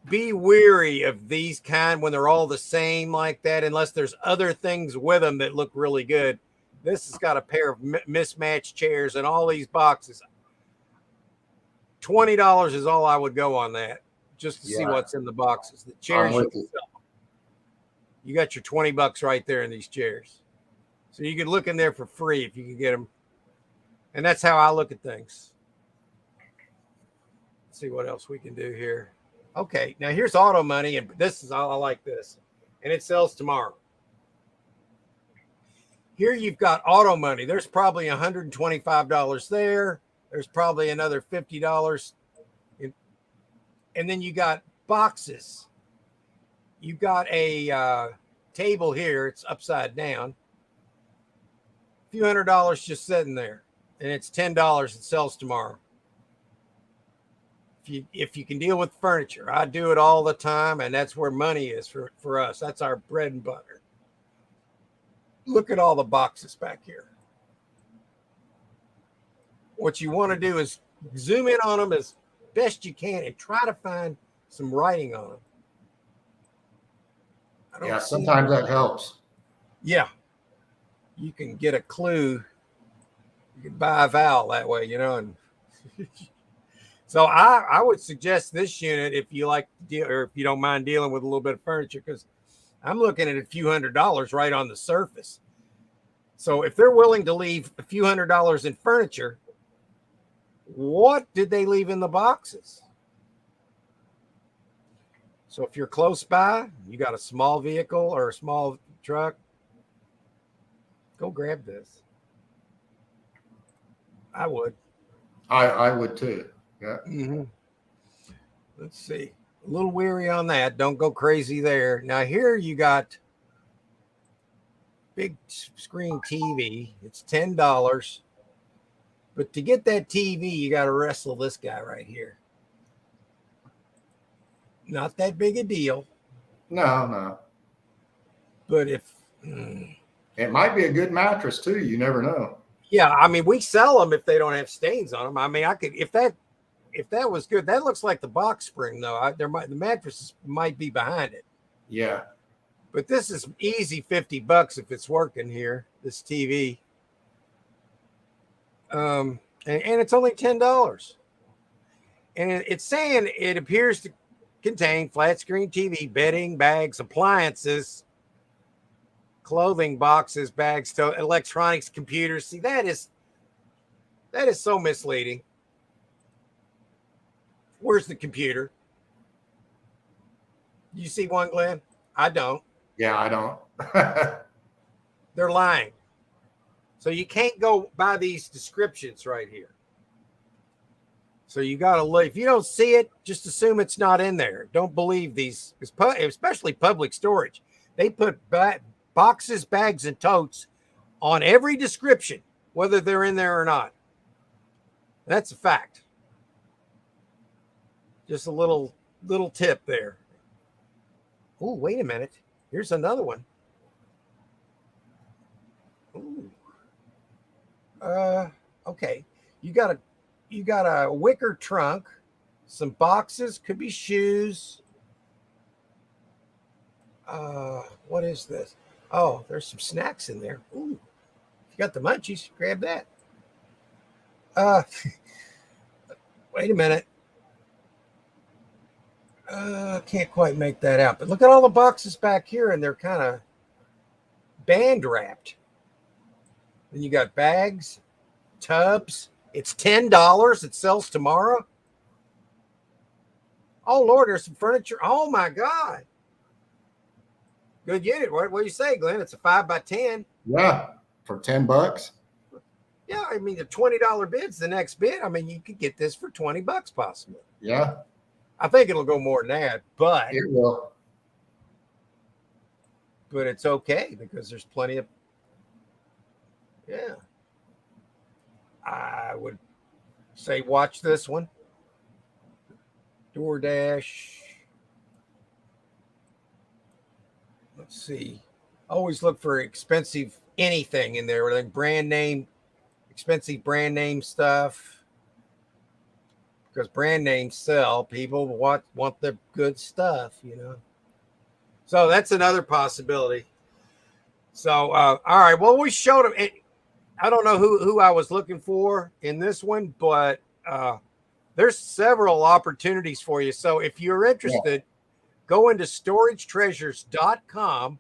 be weary of these kind when they're all the same like that, unless there's other things with them that look really good. This has got a pair of mismatched chairs and all these boxes. $20 is all I would go on that, just to see what's in the boxes. The chairs, you got your $20 right there in these chairs. So you could look in there for free if you can get them. And that's how I look at things. Let's see what else we can do here. Okay, now here's Auto Money, and this is all I like this. And it sells tomorrow. Here you've got Auto Money. There's probably $125 there. There's probably another $50. And then you got boxes. You got a table here. It's upside down. A few $100 just sitting there. And it's $10. It sells tomorrow. If you can deal with furniture, I do it all the time. And that's where money is for us. That's our bread and butter. Look at all the boxes back here. What you want to do is zoom in on them as best you can and try to find some writing on them. Yeah, sometimes that helps. Yeah. You can get a clue. You can buy a vowel that way, and so I would suggest this unit if you like to deal, or if you don't mind dealing with a little bit of furniture, because I'm looking at a few $100s right on the surface. So if they're willing to leave a few $100s in furniture, what did they leave in the boxes? So if you're close by, you got a small vehicle or a small truck, go grab this. I would. I would too. Yeah. Mm-hmm. Let's see. A little weary on that. Don't go crazy there. Now here you got big screen TV. It's $10. But to get that TV, you got to wrestle this guy right here. Not that big a deal. No. But if It might be a good mattress too. You never know. yeah, I mean, we sell them if they don't have stains on them. I mean, I could if that was good. That looks like the box spring though. The mattress might be behind it. Yeah. But this is easy $50 if it's working here. This TV, and it's only $10. And it's saying it appears to contain flat screen TV, bedding, bags, appliances, clothing boxes, bags, electronics, computers. See, that is so misleading. Where's the computer? You see one, Glenn? I don't. Yeah, I don't. They're lying. So you can't go by these descriptions right here. So you got to look. If you don't see it, just assume it's not in there. Don't believe these, especially public storage. They put boxes, bags, and totes on every description, whether they're in there or not. That's a fact. Just a little tip there. Oh, wait a minute. Here's another one. Ooh. Okay. You got a wicker trunk, some boxes, could be shoes. What is this? Oh, there's some snacks in there. Ooh. If you got the munchies, grab that. Wait a minute. Can't quite make that out, but look at all the boxes back here, and they're kind of band wrapped. Then you got bags, tubs. It's $10. It sells tomorrow. Oh Lord, there's some furniture. Oh my God. Good unit. What do you say, Glenn? It's a 5x10. Yeah, for $10. Yeah, I mean the $20 bid's the next bid. I mean, you could get this for $20 possibly. Yeah, I think it'll go more than that, but it will. it's okay because there's plenty of. Yeah. I would say watch this one. DoorDash. Let's see. Always look for expensive anything in there, like brand name, expensive brand name stuff. Because brand names sell. People want the good stuff, you know. So that's another possibility. So all right. Well, we showed them. I don't know who I was looking for in this one, but there's several opportunities for you. So if you're interested, go into storagetreasures.com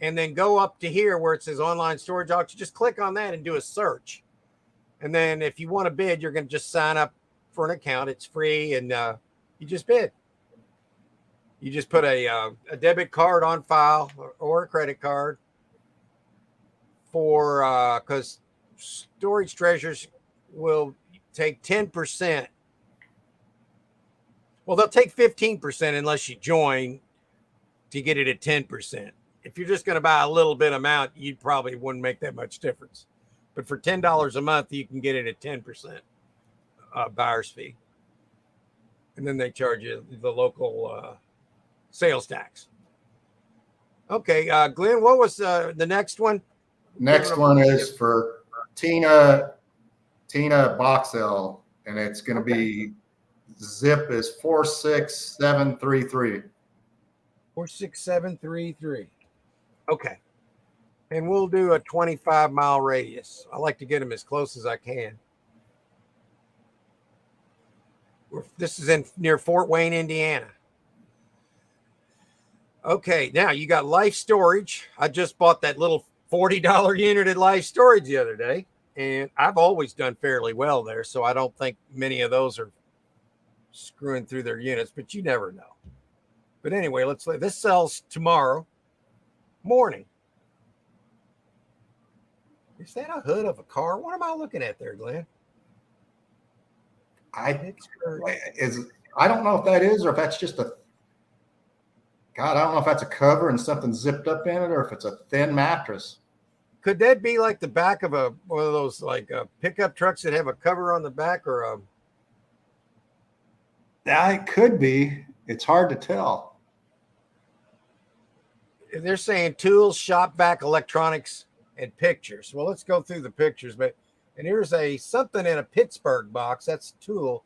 and then go up to here where it says online storage auction. Just click on that and do a search. And then if you want to bid, you're going to just sign up for an account. It's free, and you just bid. You just put a debit card on file or a credit card for because Storage Treasures will take 10%. Well, they'll take 15% unless you join to get it at 10%. If you're just going to buy a little bit amount, you probably wouldn't make that much difference. But for $10 a month, you can get it at 10% buyer's fee. And then they charge you the local sales tax. Okay, Glenn, what was the next one? Next one is for Tina Boxell, and it's going to be zip is 46733. 46733. Okay. And we'll do a 25-mile radius. I like to get them as close as I can. This is near Fort Wayne, Indiana. Okay, now you got Life Storage. I just bought that little $40 unit at Life Storage the other day, And I've always done fairly well there, so I don't think many of those are screwing through their units, but you never know. But anyway, this sells tomorrow morning. Is that a hood of a car? What am I looking at there, Glenn? I don't know if that is, or if that's just I don't know if that's a cover and something zipped up in it, or if it's a thin mattress. Could that be like the back of one of those like pickup trucks that have a cover on the back, or a? It could be. It's hard to tell. They're saying tools, shop vac, electronics, and pictures. Well, let's go through the pictures. And here's something in a Pittsburgh box. That's a tool.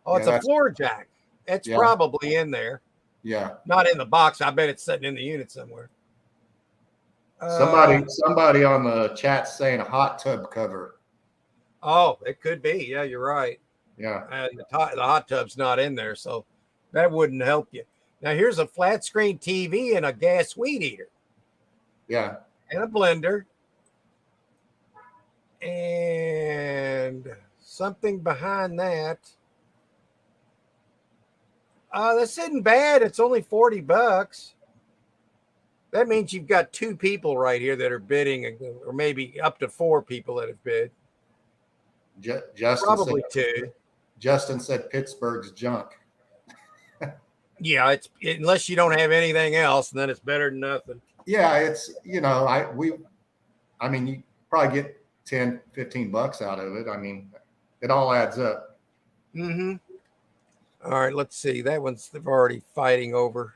Oh, it's a floor jack. It's probably in there. Yeah. Not in the box. I bet it's sitting in the unit somewhere. Somebody on the chat saying a hot tub cover. Oh, it could be. Yeah, you're right. Yeah. And the hot tub's not in there, so that wouldn't help you. Now, here's a flat screen TV and a gas weed eater. Yeah. And a blender. And something behind that. This isn't bad. It's only $40. That means you've got 2 people right here that are bidding, or maybe up to 4 people that have bid. Probably 2. Justin said Pittsburgh's junk. Yeah, unless you don't have anything else, and then it's better than nothing. Yeah, it's you probably get 10, $15 out of it. I mean, it all adds up. Mm-hmm. All right, let's see. That one's they're already fighting over.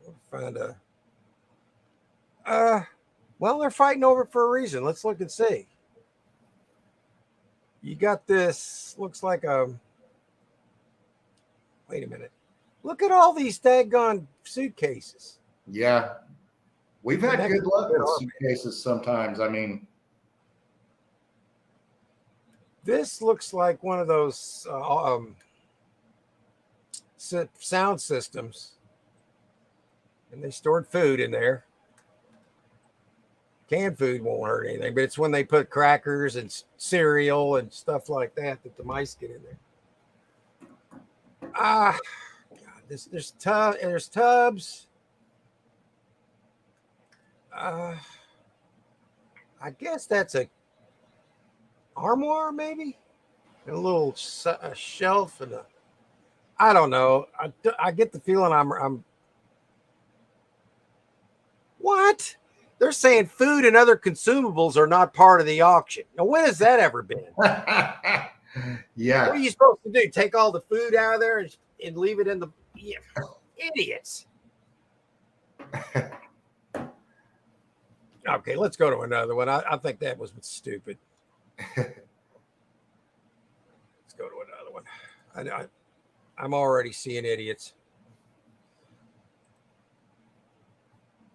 We'll find well, they're fighting over it for a reason. Let's look and see. You got this, looks like wait a minute. Look at all these daggone suitcases. Yeah. We've had good luck with suitcases sometimes. I mean, this looks like one of those sound systems, and they stored food in there. Canned food won't hurt anything, but it's when they put crackers and cereal and stuff like that the mice get in there. God, there's tubs. I guess that's a armoire, maybe, and a little shelf, and I don't know. I get the feeling I'm. What? They're saying food and other consumables are not part of the auction. Now, when has that ever been? Yeah. What are you supposed to do? Take all the food out of there and leave it in the idiots. Okay, let's go to another one. I think that was stupid. Let's go to another one. I'm already seeing idiots.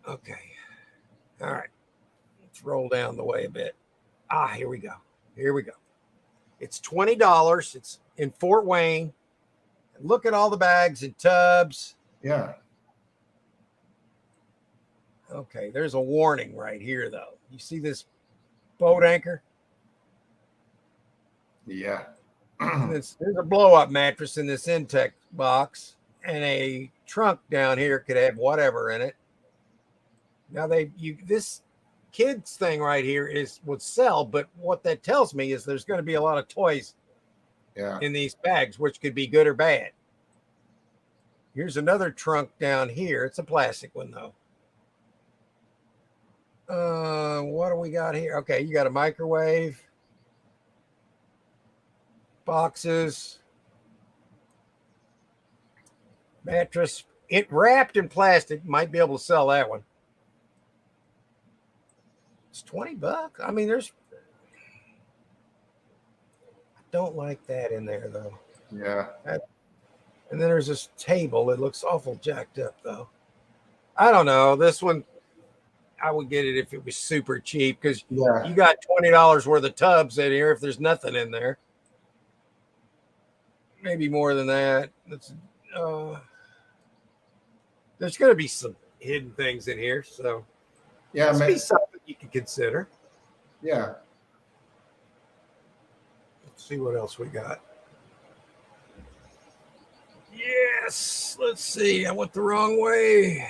Okay. All right. Let's roll down the way a bit. Here we go. It's $20. It's in Fort Wayne. Look at all the bags and tubs. Yeah. Okay, there's a warning right here, though. You see this boat anchor? Yeah. There's a blow-up mattress in this Intech box, and a trunk down here could have whatever in it. Now this kids thing right here would sell, but what that tells me is there's going to be a lot of toys in these bags, which could be good or bad. Here's another trunk down here. It's a plastic one, though. What do we got here? Okay, you got a microwave, boxes, mattress. It wrapped in plastic. Might be able to sell that one. It's $20. I mean, I don't like that in there, though. Yeah. And then there's this table that looks awful jacked up, though. I don't know. This one, I would get it if it was super cheap, because you got $20 worth of tubs in here if there's nothing in there. Maybe more than that. There's going to be some hidden things in here, so yeah, maybe something you can consider. Yeah. see what else we got. Yes, let's see. I went the wrong way.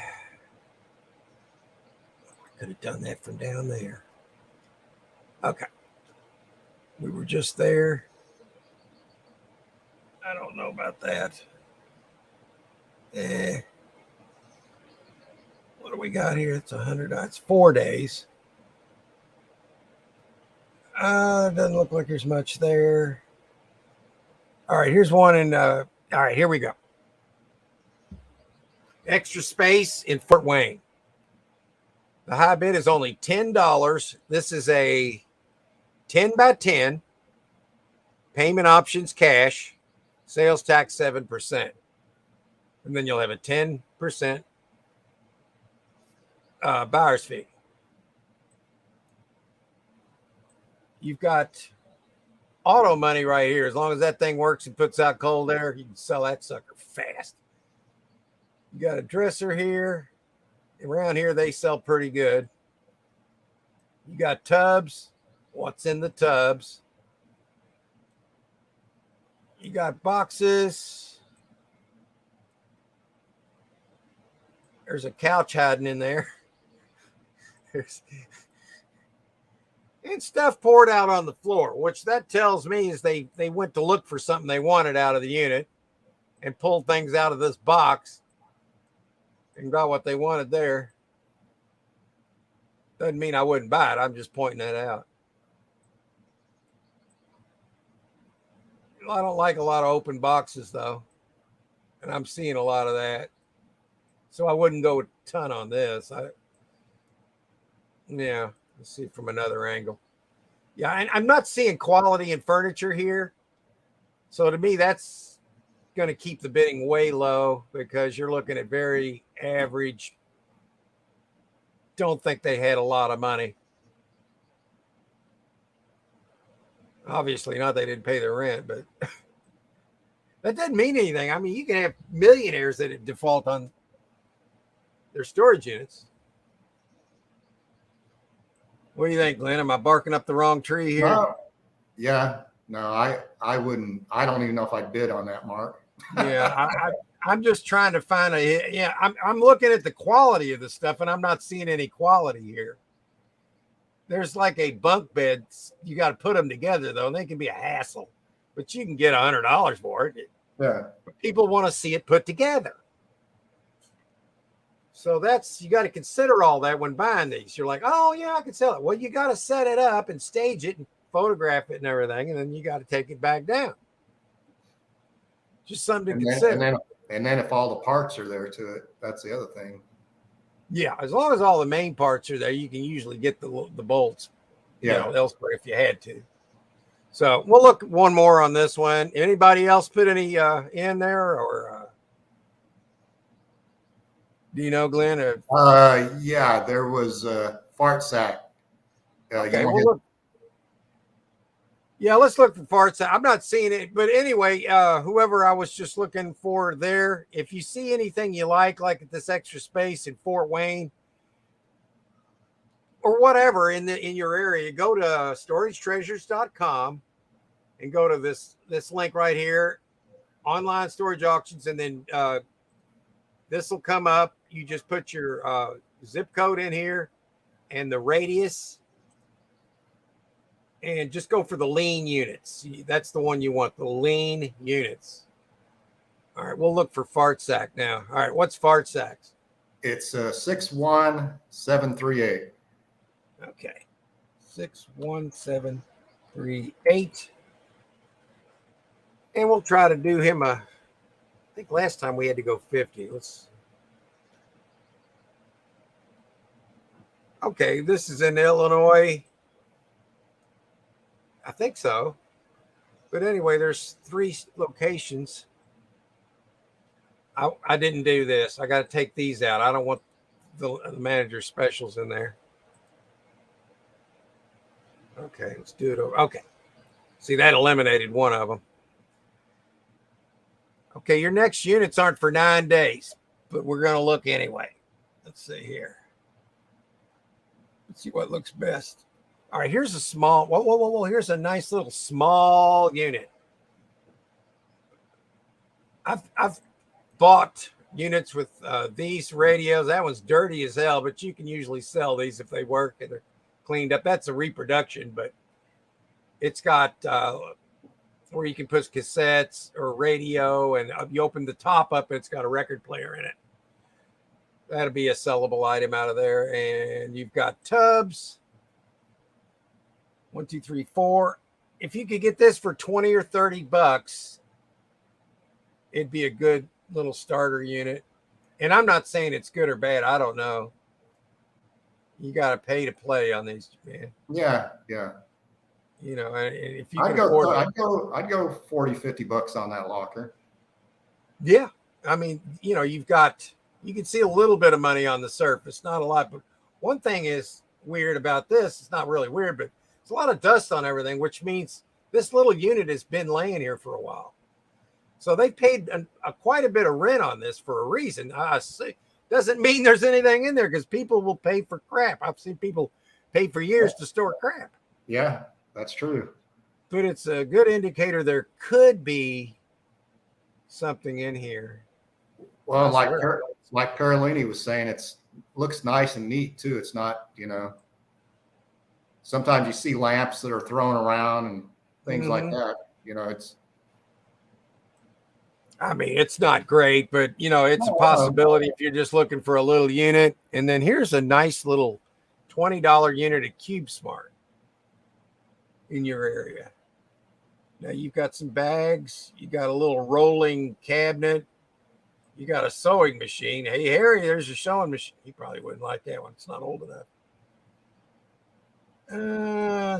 I could have done that from down there. Okay. We were just there. I don't know about that. What do we got here? It's 100. It's 4 days. Doesn't look like there's much there. All right, here's one in. All right, here we go. Extra Space in Fort Wayne. The high bid is only $10. This is a 10 by 10. Payment options cash. Sales tax 7%. And then you'll have a 10% buyer's fee. You've got auto money right here. As long as that thing works and puts out cold air, you can sell that sucker fast. You got a dresser here. Around here, they sell pretty good. You got tubs. What's in the tubs? You got boxes. There's a couch hiding in there. And stuff poured out on the floor, which that tells me is they went to look for something they wanted out of the unit and pulled things out of this box and got what they wanted there. Doesn't mean I wouldn't buy it. I'm just pointing that out. I don't like a lot of open boxes, though. And I'm seeing a lot of that. So I wouldn't go a ton on this. Yeah, let's see from another angle. Yeah, and I'm not seeing quality in furniture here. So to me, that's going to keep the bidding way low because you're looking at very average. Don't think they had a lot of money. Obviously not, they didn't pay their rent, but that doesn't mean anything. I mean, you can have millionaires that default on their storage units. What do you think, Glenn? Am I barking up the wrong tree here? No. Yeah, no, I wouldn't. I don't even know if I'd bid on that, Mark. Yeah, I'm just trying to find I'm looking at the quality of the stuff, and I'm not seeing any quality here. There's like a bunk bed. You got to put them together, though, and they can be a hassle. But you can get $100 for it. Yeah. People want to see it put together. So you got to consider all that when buying these. You're like, oh, yeah, I can sell it. Well, you got to set it up and stage it and photograph it and everything, and then you got to take it back down. Just something to consider. And then if all the parts are there to it, that's the other thing. Yeah, as long as all the main parts are there, you can usually get the bolts, elsewhere if you had to. So we'll look at one more on this one. Anybody else put any in there, or do you know, Glenn? Yeah, there was a fart sack. Okay, let's look for farts. I'm not seeing it, but anyway, whoever I was just looking for there, if you see anything you like at this Extra Space in Fort Wayne or whatever in your area, go to storagetreasures.com and go to this link right here, online storage auctions, and then this will come up. You just put your zip code in here and the radius. And just go for the lean units. That's the one you want, the lean units. All right, we'll look for fart sack now. All right, what's fart sacks? It's 61738. Okay, 61738. And we'll try to do him I think last time we had to go 50. Okay, this is in Illinois. I think so. But anyway, there's 3 locations. I didn't do this. I got to take these out. I don't want the manager specials in there. Okay, let's do it over. Okay. See, that eliminated one of them. Okay, your next units aren't for 9 days, but we're going to look anyway. Let's see here. Let's see what looks best. All right, here's a small. Whoa! Here's a nice little small unit. I've bought units with these radios. That one's dirty as hell, but you can usually sell these if they work and they're cleaned up. That's a reproduction, but it's got where you can put cassettes or radio, and you open the top up, it's got a record player in it. That'll be a sellable item out of there. And you've got tubs. 1, 2, 3, 4. If you could get this for 20 or 30 bucks, it'd be a good little starter unit. And I'm not saying it's good or bad. I don't know. You got to pay to play on these, man. Yeah. You know, and if you I'd can go, afford I'd go 40, 50 bucks on that locker. Yeah. I mean, you know, you can see a little bit of money on the surface, not a lot. But one thing is weird about this. It's not really weird, but it's a lot of dust on everything, which means this little unit has been laying here for a while. So they paid quite a bit of rent on this for a reason. I see. Doesn't mean there's anything in there because people will pay for crap. I've seen people pay for years to store crap. Yeah, that's true. But it's a good indicator there could be something in here. Well, like Carolini was saying, it's looks nice and neat too. It's not, you know, sometimes you see lamps that are thrown around and things like that. You know, I mean, it's not great, but you know, it's a possibility if you're just looking for a little unit. And then here's a nice little $20 unit of CubeSmart in your area. Now you've got some bags, you got a little rolling cabinet, you got a sewing machine. Hey, Harry, there's a sewing machine. He probably wouldn't like that one. It's not old enough.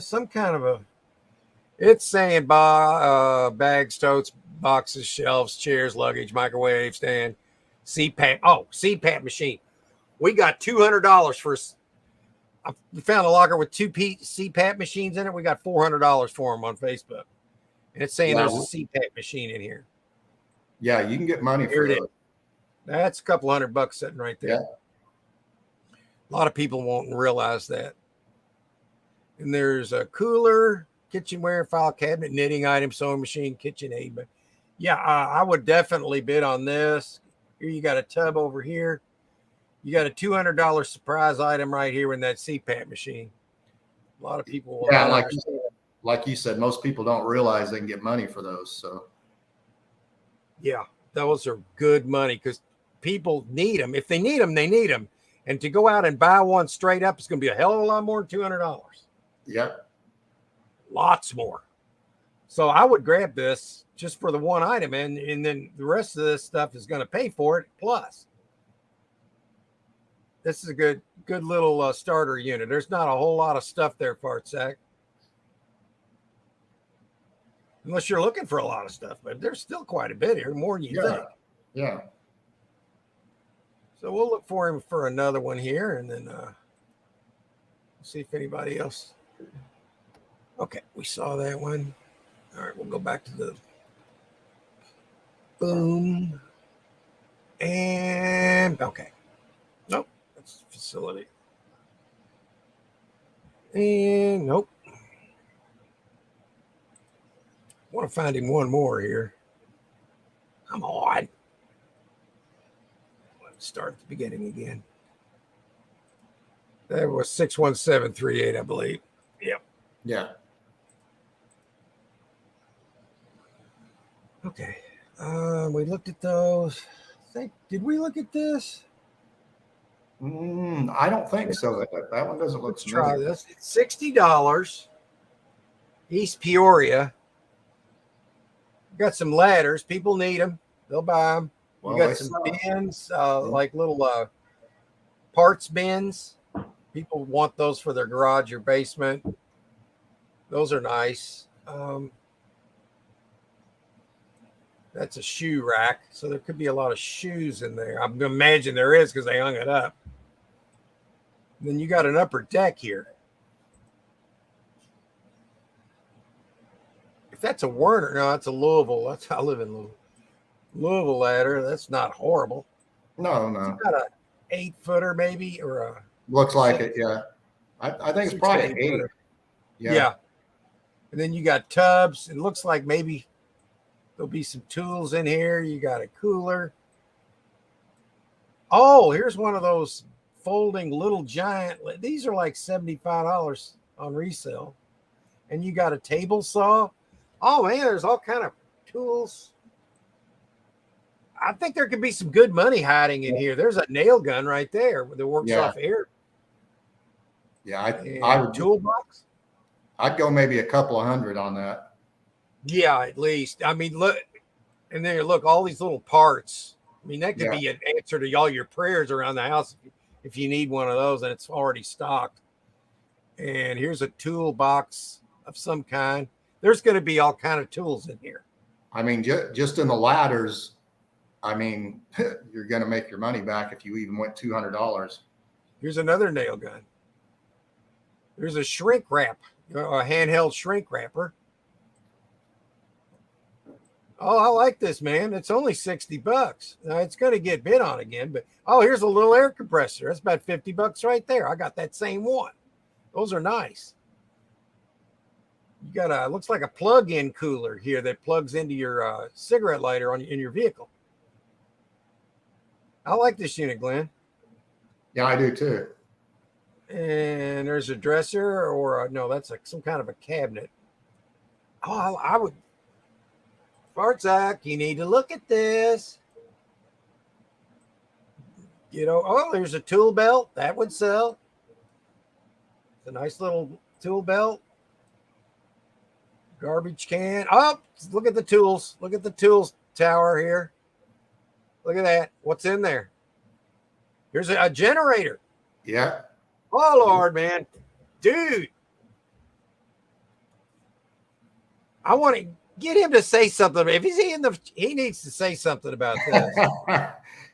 Some kind of a, it's saying bags, totes, boxes, shelves, chairs, luggage, microwave stand, CPAP. Oh, CPAP machine. We got $200 for. We found a locker with 2 CPAP machines in it. We got $400 for them on Facebook, and it's saying there's a CPAP machine in here. Yeah, you can get money for it. That's a couple $100 sitting right there. Yeah. A lot of people won't realize that. And there's a cooler, kitchenware, file cabinet, knitting item, sewing machine, KitchenAid. But yeah, I would definitely bid on this. Here you got a tub over here. You got a $200 surprise item right here in that CPAP machine. A lot of people will. Yeah, like you said, most people don't realize they can get money for those. So yeah, those are good money because people need them. If they need them, they need them. And to go out and buy one straight up is going to be a hell of a lot more than $200. yeah. Lots more. So I would grab this just for the one item, and then the rest of this stuff is going to pay for it. Plus, this is a good little starter unit. There's not a whole lot of stuff there, Fartsack. Unless you're looking for a lot of stuff, but there's still quite a bit here, more than you think. Yeah. So we'll look for him for another one here, and then see if anybody else. Okay, we saw that one. All right, we'll go back to the boom. And okay. Nope, that's facility. And nope. I want to find him one more here. Come on. Let's start at the beginning again. That was 61738, I believe. Yep. Yeah. Okay. We looked at those. Did we look at this? I don't think so. That one doesn't look. Let's try this. It's $60. East Peoria. Got some ladders. People need them. They'll buy them. You got some bins, like little parts bins. People want those for their garage or basement. Those are nice. That's a shoe rack. So there could be a lot of shoes in there. I'm going to imagine there is because they hung it up. Then you got an upper deck here. If that's a Werner, no, that's a Louisville. I live in Louisville. Louisville ladder. That's not horrible. No. It's got a 8-footer maybe, or a. Looks like it. Yeah. I think it's probably 8. Yeah. And then you got tubs. It looks like maybe there'll be some tools in here. You got a cooler. Oh, here's one of those folding little giant. These are like $75 on resale. And you got a table saw. Oh man, there's all kind of tools. I think there could be some good money hiding in here. There's a nail gun right there that works off air. Yeah, I would toolbox. I'd go maybe a couple of hundred on that. Yeah, at least. I mean, look, and then look, all these little parts. I mean, that could be an answer to all your prayers around the house if you need one of those and it's already stocked. And here's a toolbox of some kind. There's going to be all kind of tools in here. I mean, just in the ladders, I mean, you're going to make your money back if you even went $200. Here's another nail gun. There's a shrink wrap, a handheld shrink wrapper. Oh, I like this, man. It's only $60. Now it's going to get bid on again, but here's a little air compressor. That's about $50 right there. I got that same one. Those are nice. You got looks like a plug-in cooler here that plugs into your cigarette lighter in your vehicle. I like this unit, Glenn. Yeah, I do too. And there's a dresser, or no, that's some kind of a cabinet. Oh, I would. Fartzak, you need to look at this. You know, there's a tool belt that would sell. It's a nice little tool belt. Garbage can. Oh, look at the tools. Look at the tools tower here. Look at that. What's in there? Here's a generator. Yeah. Oh, Lord, man. Dude. I want to get him to say something. If he's he needs to say something about this.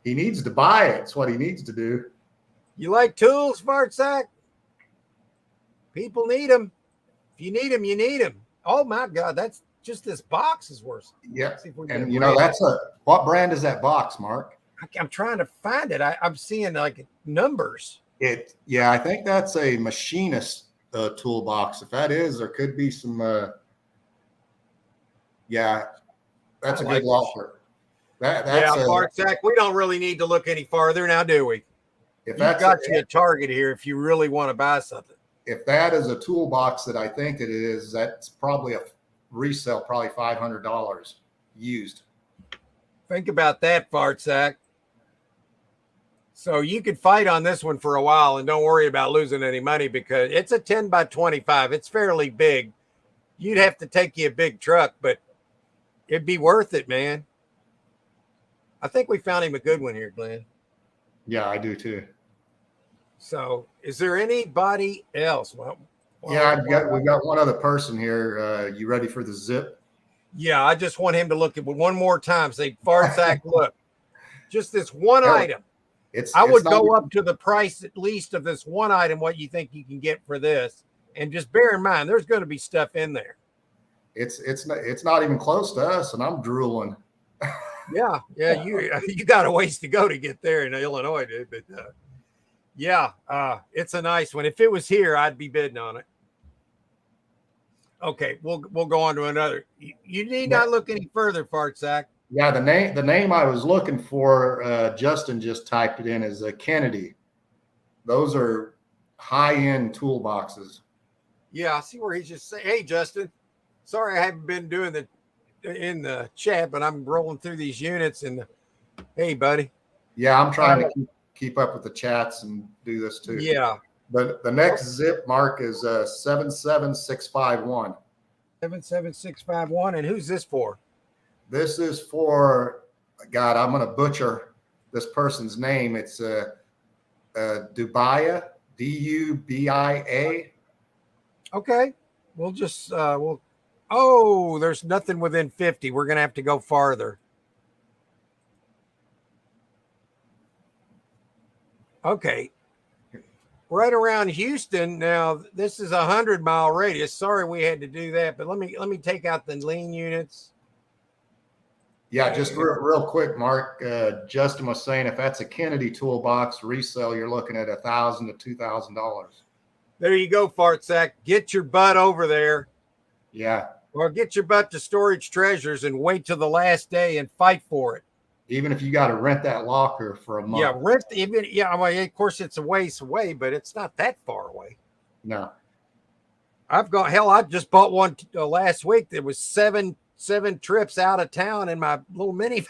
He needs to buy it. It's what he needs to do. You like tools, Fartsack? People need them. If you need them, you need them. Oh, my God. That's just this box is worth. Yeah. And, you know, what brand is that box, Mark? I'm trying to find it. I'm seeing like numbers. Yeah, I think that's a machinist toolbox. If that is, there could be some. That's a good offer. That's Fartsack, we don't really need to look any farther now, do we? If that's got you a target here, if you really want to buy something. If that is a toolbox that I think it is, that's probably a resale, probably $500 used. Think about that, Fartsack. So you could fight on this one for a while and don't worry about losing any money because it's a 10 by 25. It's fairly big. You'd have to take you a big truck, but it'd be worth it, man. I think we found him a good one here, Glenn. Yeah, I do too. So is there anybody else? We got one other person here. You ready for the zip? Yeah, I just want him to look at it one more time. Say, Fartsack, look, just this one item. I would go up to the price at least of this one item, what you think you can get for this. And just bear in mind, there's going to be stuff in there. It's not even close to us, and I'm drooling. Yeah, you got a ways to go to get there in Illinois, dude. But it's a nice one. If it was here, I'd be bidding on it. Okay, we'll go on to another. You need not look any further, Fartsack. Yeah, the name I was looking for, Justin just typed it in, is Kennedy. Those are high-end toolboxes. Yeah, I see where he's just saying, hey, Justin, sorry I haven't been doing in the chat, but I'm rolling through these units and hey, buddy. Yeah, I'm trying to keep up with the chats and do this too. Yeah. But the next zip, Mark, is 77651. 77651. And who's this for? This is for, God, I'm going to butcher this person's name. It's Dubia, Dubia. Okay. We'll just, there's nothing within 50. We're going to have to go farther. Okay. Right around Houston. Now, this is 100-mile radius. Sorry we had to do that, but let me take out the lean units. Yeah, just real quick, Mark. Justin was saying if that's a Kennedy toolbox resale, you're looking at $1,000 to $2,000. There you go, fart sack. Get your butt over there, Yeah. or get your butt to Storage Treasures and wait till the last day and fight for it. Even if you got to rent that locker for a month. Yeah, rent even. Yeah, I mean, of course it's a ways away, but it's not that far away. No. I've gone. Hell, I just bought one last week. There was seven trips out of town in my little minivan.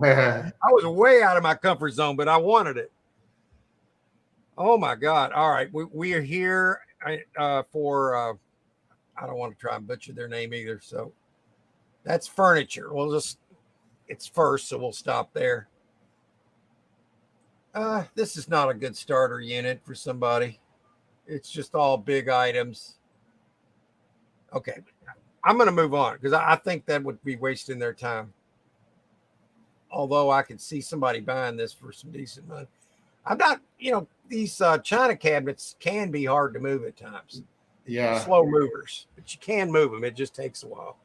I was way out of my comfort zone, but I wanted it. Oh my God! All right, we are here for. I don't want to try and butcher their name either. So that's furniture. It's first, so we'll stop there. This is not a good starter unit for somebody. It's just all big items. Okay, I'm going to move on because I think that would be wasting their time. Although I could see somebody buying this for some decent money. I'm not, these China cabinets can be hard to move at times. Yeah. Slow movers, but you can move them. It just takes a while.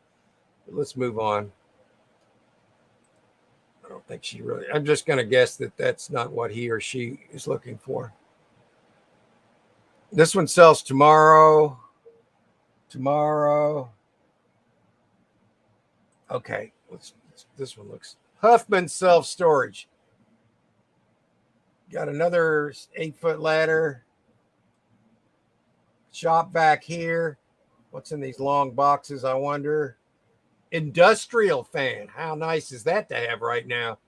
But let's move on. I don't think she really, I'm just going to guess that that's not what he or she is looking for. This one sells tomorrow. Okay. This one looks Huffman self-storage. Got another 8-foot ladder. Shop back here. What's in these long boxes, I wonder? Industrial fan. How nice is that to have right now?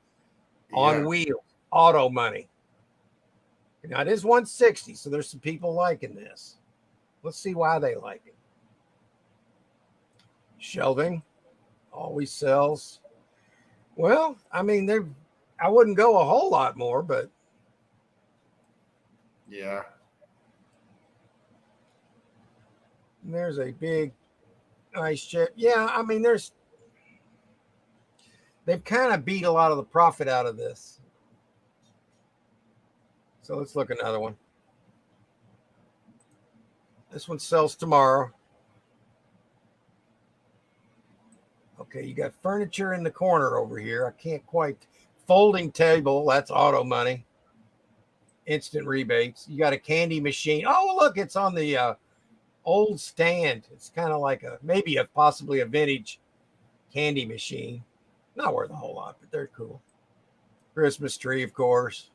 On wheels, auto money. Now it is 160, so there's some people liking this. Let's see why they like it. Shelving always sells. Well, I mean, I wouldn't go a whole lot more, but Yeah. there's a big, nice chair. Yeah, I mean, they've kind of beat a lot of the profit out of this. So let's look at another one. This one sells tomorrow. Okay, you got furniture in the corner over here. I can't quite. Folding table, that's auto money. Instant rebates. You got a candy machine. Oh, look, it's on the old stand. It's kind of like possibly a vintage candy machine. Not worth a whole lot, but they're cool. Christmas tree, of course.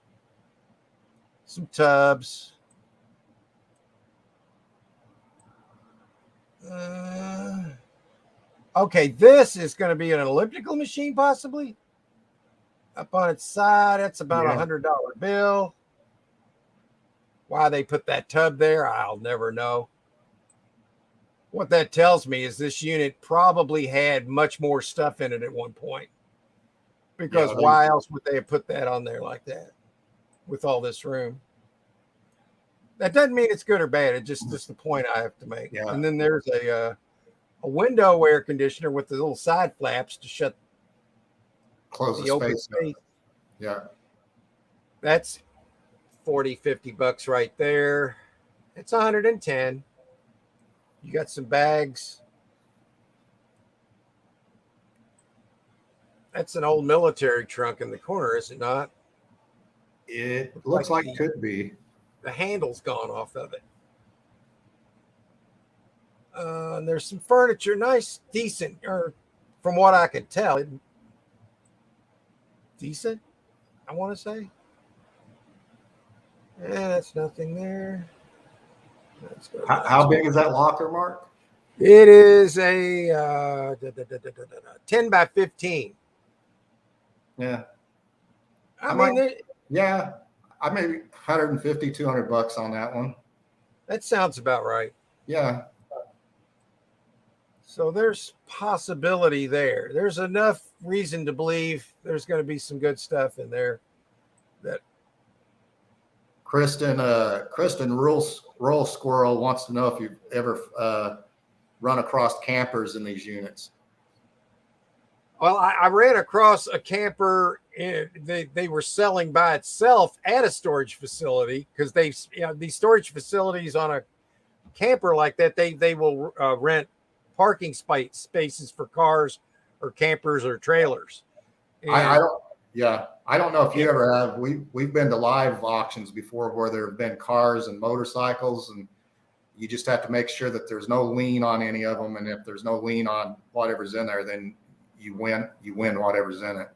Some tubs. Okay, this is going to be an elliptical machine, possibly. Up on its side, that's about $100 bill. Why they put that tub there, I'll never know. What that tells me is this unit probably had much more stuff in it at one point. Because why else would they have put that on there like that with all this room? That doesn't mean it's good or bad. It's just the point I have to make. Yeah. And then there's a window air conditioner with the little side flaps to Close the the open space. space. Yeah. That's $40-$50 right there. It's 110. You got some bags. That's an old military trunk in the corner, is it not? It looks like it could be. The handle's gone off of it. And there's some furniture, nice, decent, or from what I can tell, decent, I want to say. That's nothing there. Let's go. How big is that locker, Mark? It is a 10 by 15. Yeah. I mean, Yeah. I maybe $150, $200 on that one. that sounds about right. Yeah. So there's possibility there. There's enough reason to believe there's going to be some good stuff in there. That Kristen Rural Squirrel wants to know if you've ever run across campers in these units. Well, I ran across a camper. They were selling by itself at a storage facility because these storage facilities on a camper like that, they will rent parking spaces for cars or campers or trailers. And I Yeah. I don't know if you ever have, we've been to live auctions before where there have been cars and motorcycles, and you just have to make sure that there's no lien on any of them. And if there's no lien on whatever's in there, then you win whatever's in it.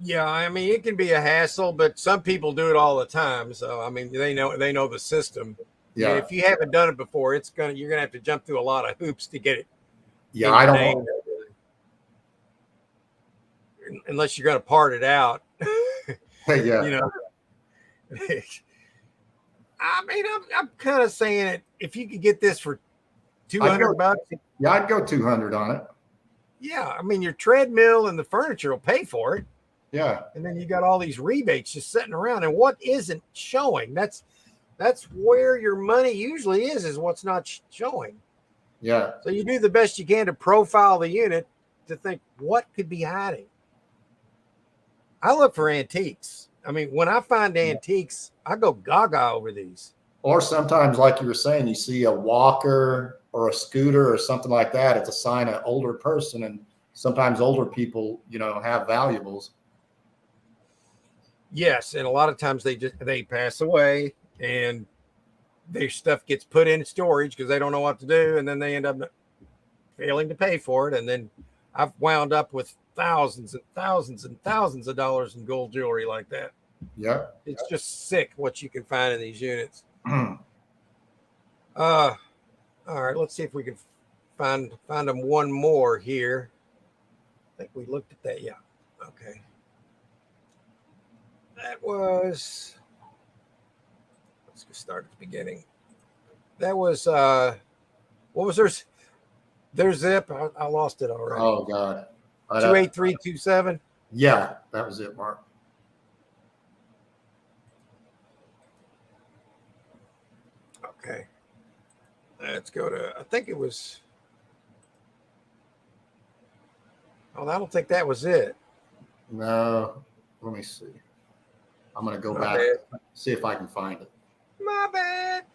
Yeah, I mean, it can be a hassle, but some people do it all the time. So, I mean, they know the system. Yeah. And if you haven't done it before, you're gonna have to jump through a lot of hoops to get it. Yeah. I don't know. Unless you're gonna part it out. Yeah. You know. I mean, I'm kind of saying it. If you could get this for $200, Yeah, I'd go 200 on it. yeah. I mean, your treadmill and the furniture will pay for it, Yeah. and then you got all these rebates just sitting around. And what isn't showing? That's where your money usually is what's not showing. Yeah. So you do the best you can to profile the unit to think what could be hiding. I look for antiques. I mean, when I find antiques, I go gaga over these. Or sometimes, like you were saying, you see a walker or a scooter or something like that. It's a sign of older person. And sometimes older people, have valuables. Yes, and a lot of times they pass away and their stuff gets put in storage because they don't know what to do, and then they end up failing to pay for it. And then I've wound up with thousands and thousands and thousands of dollars in gold jewelry like that. Yeah. It's just sick what you can find in these units. All right, let's see if we can find them one more here. I think we looked at that. Yeah. Okay. That was, let's start at the beginning. That was what was their zip? I lost it already. Oh God. 28327. Yeah, that was it, Mark. Okay. Let's go to, I think it was, oh, I don't think that was it. No, let me see. I'm going to go My back, bad. see if I can find it. My bad.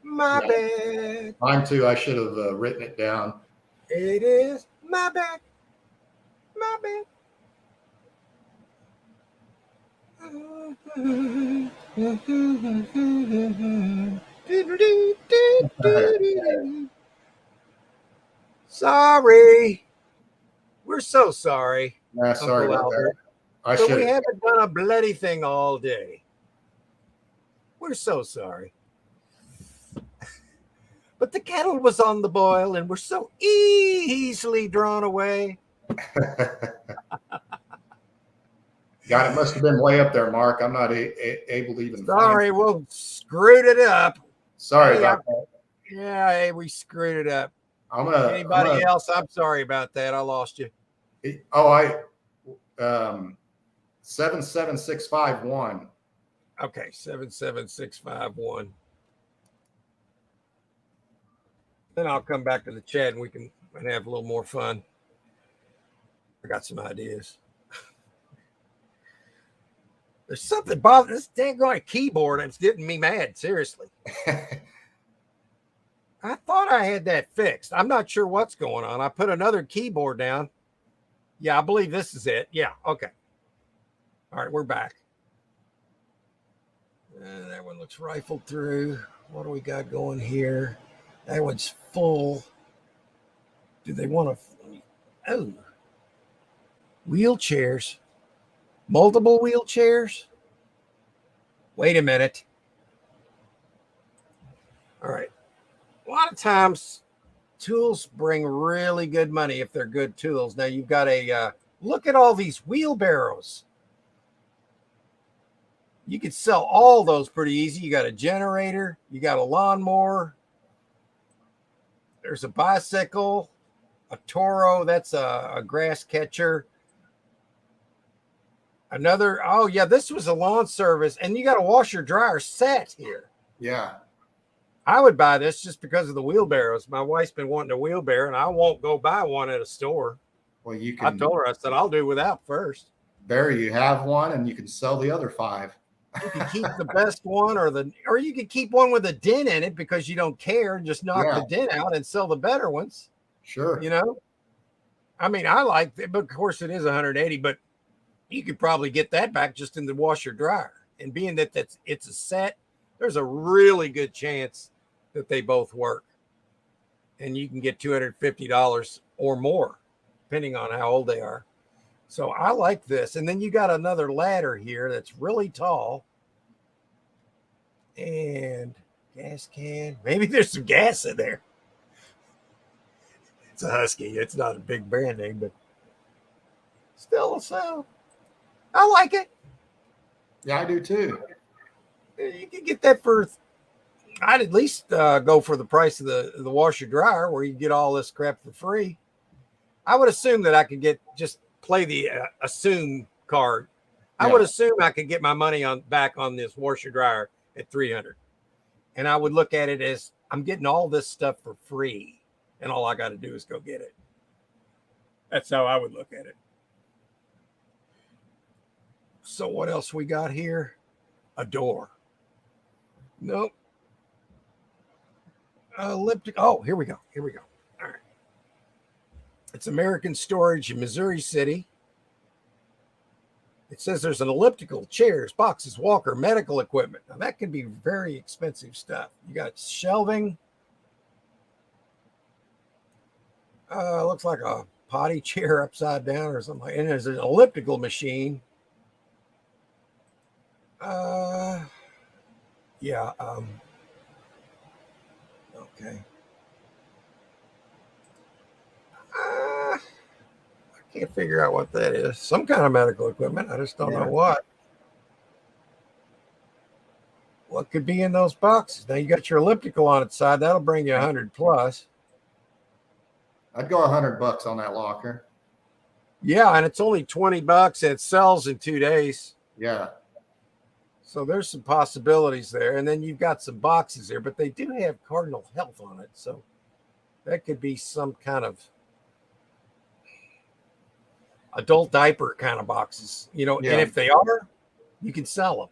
My Yeah. bad. Mine too. I should have written it down. It is my bad. My bad. Sorry. We're so sorry. Yeah, sorry Uncle about that. Albert. I But we should. haven't done a bloody thing all day. We're so sorry. But the kettle was on the boil and we're so easily drawn away. God, it must have been way up there, Mark. I'm not able to even. Sorry, we'll screwed it up. Sorry Hey, about that. Yeah, hey, we screwed it up. Anybody Else? I'm sorry about that. I lost you. 77651. Okay, 77651. Then I'll come back to the chat and we can have a little more fun. I got some ideas. There's something bothering this dang keyboard. It's getting me mad. Seriously. I thought I had that fixed. I'm not sure what's going on. I put another keyboard down. Yeah, I believe this is it. Yeah. Okay. All right. We're back. That one looks rifled through. What do we got going here? That one's full. Do they want to? Oh. Wheelchairs. Multiple wheelchairs. Wait a minute. All right. A lot of times tools bring really good money if they're good tools. Now you've got look at all these wheelbarrows. You could sell all those pretty easy. You got a generator, you got a lawnmower. There's a bicycle, a Toro. That's a grass catcher. Another, oh yeah, this was a lawn service, and you got a washer dryer set here. Yeah. I would buy this just because of the wheelbarrows. My wife's been wanting a wheelbarrow, and I won't go buy one at a store. Well, you I can. told her, I said, I'll do without first. There you have one, and you can sell the other 5. You can keep the best one, or you could keep one with a dent in it because you don't care, and just knock the dent out and sell the better ones. Sure. You know, I mean, I like it, but of course it is 180. But you could probably get that back just in the washer dryer. And being that it's a set, there's a really good chance that they both work. And you can get $250 or more, depending on how old they are. So I like this. And then you got another ladder here that's really tall. And gas can. Maybe there's some gas in there. It's a Husky. It's not a big brand name, but still, so I like it. Yeah, I do too. You can get that for, I'd at least go for the price of the washer dryer, where you get all this crap for free. I would assume that I could just play the assume card. I would assume I could get my money back on this washer dryer at $300. And I would look at it as I'm getting all this stuff for free, and all I got to do is go get it. That's how I would look at it. So what else we got here? A door. Nope. Elliptic. Oh, here we go. All right. It's American Storage in Missouri City. It says there's an elliptical, chairs, boxes, walker, medical equipment. Now that can be very expensive stuff. You got shelving. Looks like a potty chair upside down or something. And there's an elliptical machine. Yeah. Okay. I can't figure out what that is. Some kind of medical equipment. I just don't know what. What could be in those boxes? Now you got your elliptical on its side. That'll bring you 100 plus. I'd go $100 on that locker. Yeah, and it's only $20 and it sells in 2 days. Yeah. So there's some possibilities there. And then you've got some boxes there, but they do have Cardinal Health on it. So that could be some kind of adult diaper kind of boxes, you know. Yeah. And if they are, you can sell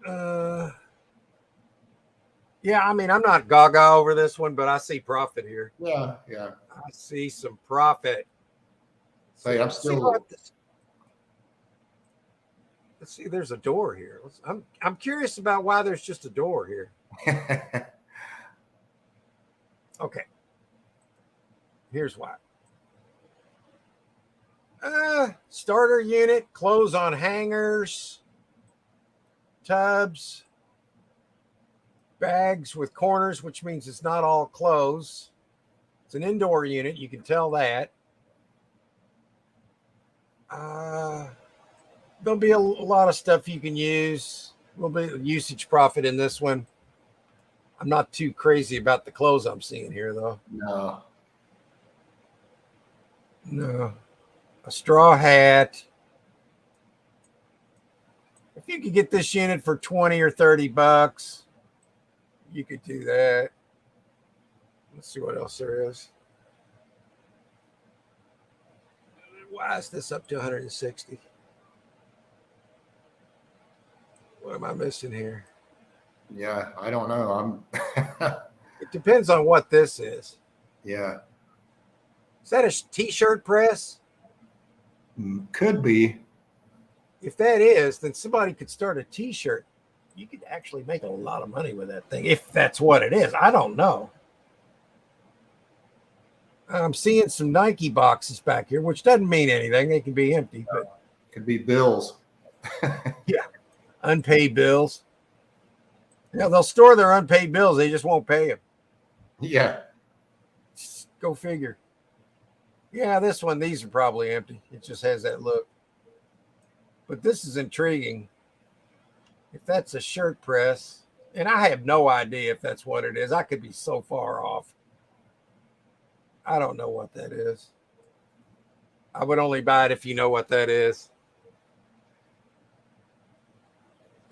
them. Yeah, I mean, I'm not gaga over this one, but I see profit here. Yeah. I see some profit. Hey, I'm still. Let's see. There's a door here. I'm curious about why there's just a door here. Okay. Here's why. Starter unit, clothes on hangers, tubs, bags with corners, which means it's not all clothes. It's an indoor unit. You can tell that. There'll be a lot of stuff you can use. A little bit of usage profit in this one. I'm not too crazy about the clothes I'm seeing here, though. No. A straw hat. If you could get this unit for $20 or $30, you could do that. Let's see what else there is. Why is this up to 160? What am I missing here? Yeah, I don't know. It depends on what this is. Yeah. Is that a t-shirt press? Could be. If that is, then somebody could start a t-shirt. You could actually make a lot of money with that thing, if that's what it is. I don't know. I'm seeing some Nike boxes back here, which doesn't mean anything. They can be empty, but could be bills. Yeah, unpaid bills. Yeah, they'll store their unpaid bills. They just won't pay them. Yeah. Go figure. Yeah, this one, these are probably empty. It just has that look. But this is intriguing. If that's a shirt press, and I have no idea if that's what it is. I could be so far off. I don't know what that is. I would only buy it if you know what that is.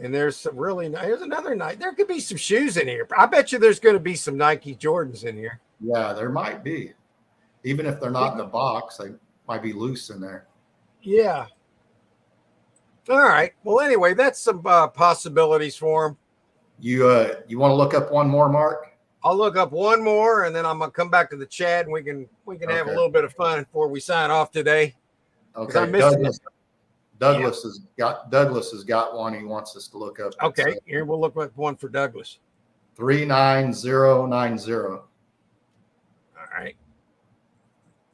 And there's some really nice. There's another night. There could be some shoes in here. I bet you there's going to be some Nike Jordans in here. Yeah, there might be. Even if they're not in the box, they might be loose in there. Yeah. All right. Well, anyway, that's some possibilities for them. You want to look up one more, Mark? I'll look up one more, and then I'm gonna come back to the chat, and we can have a little bit of fun before we sign off today. I Okay, missed Douglas has got one he wants us to look up. Okay, here we'll look at one for Douglas. 39090. All right.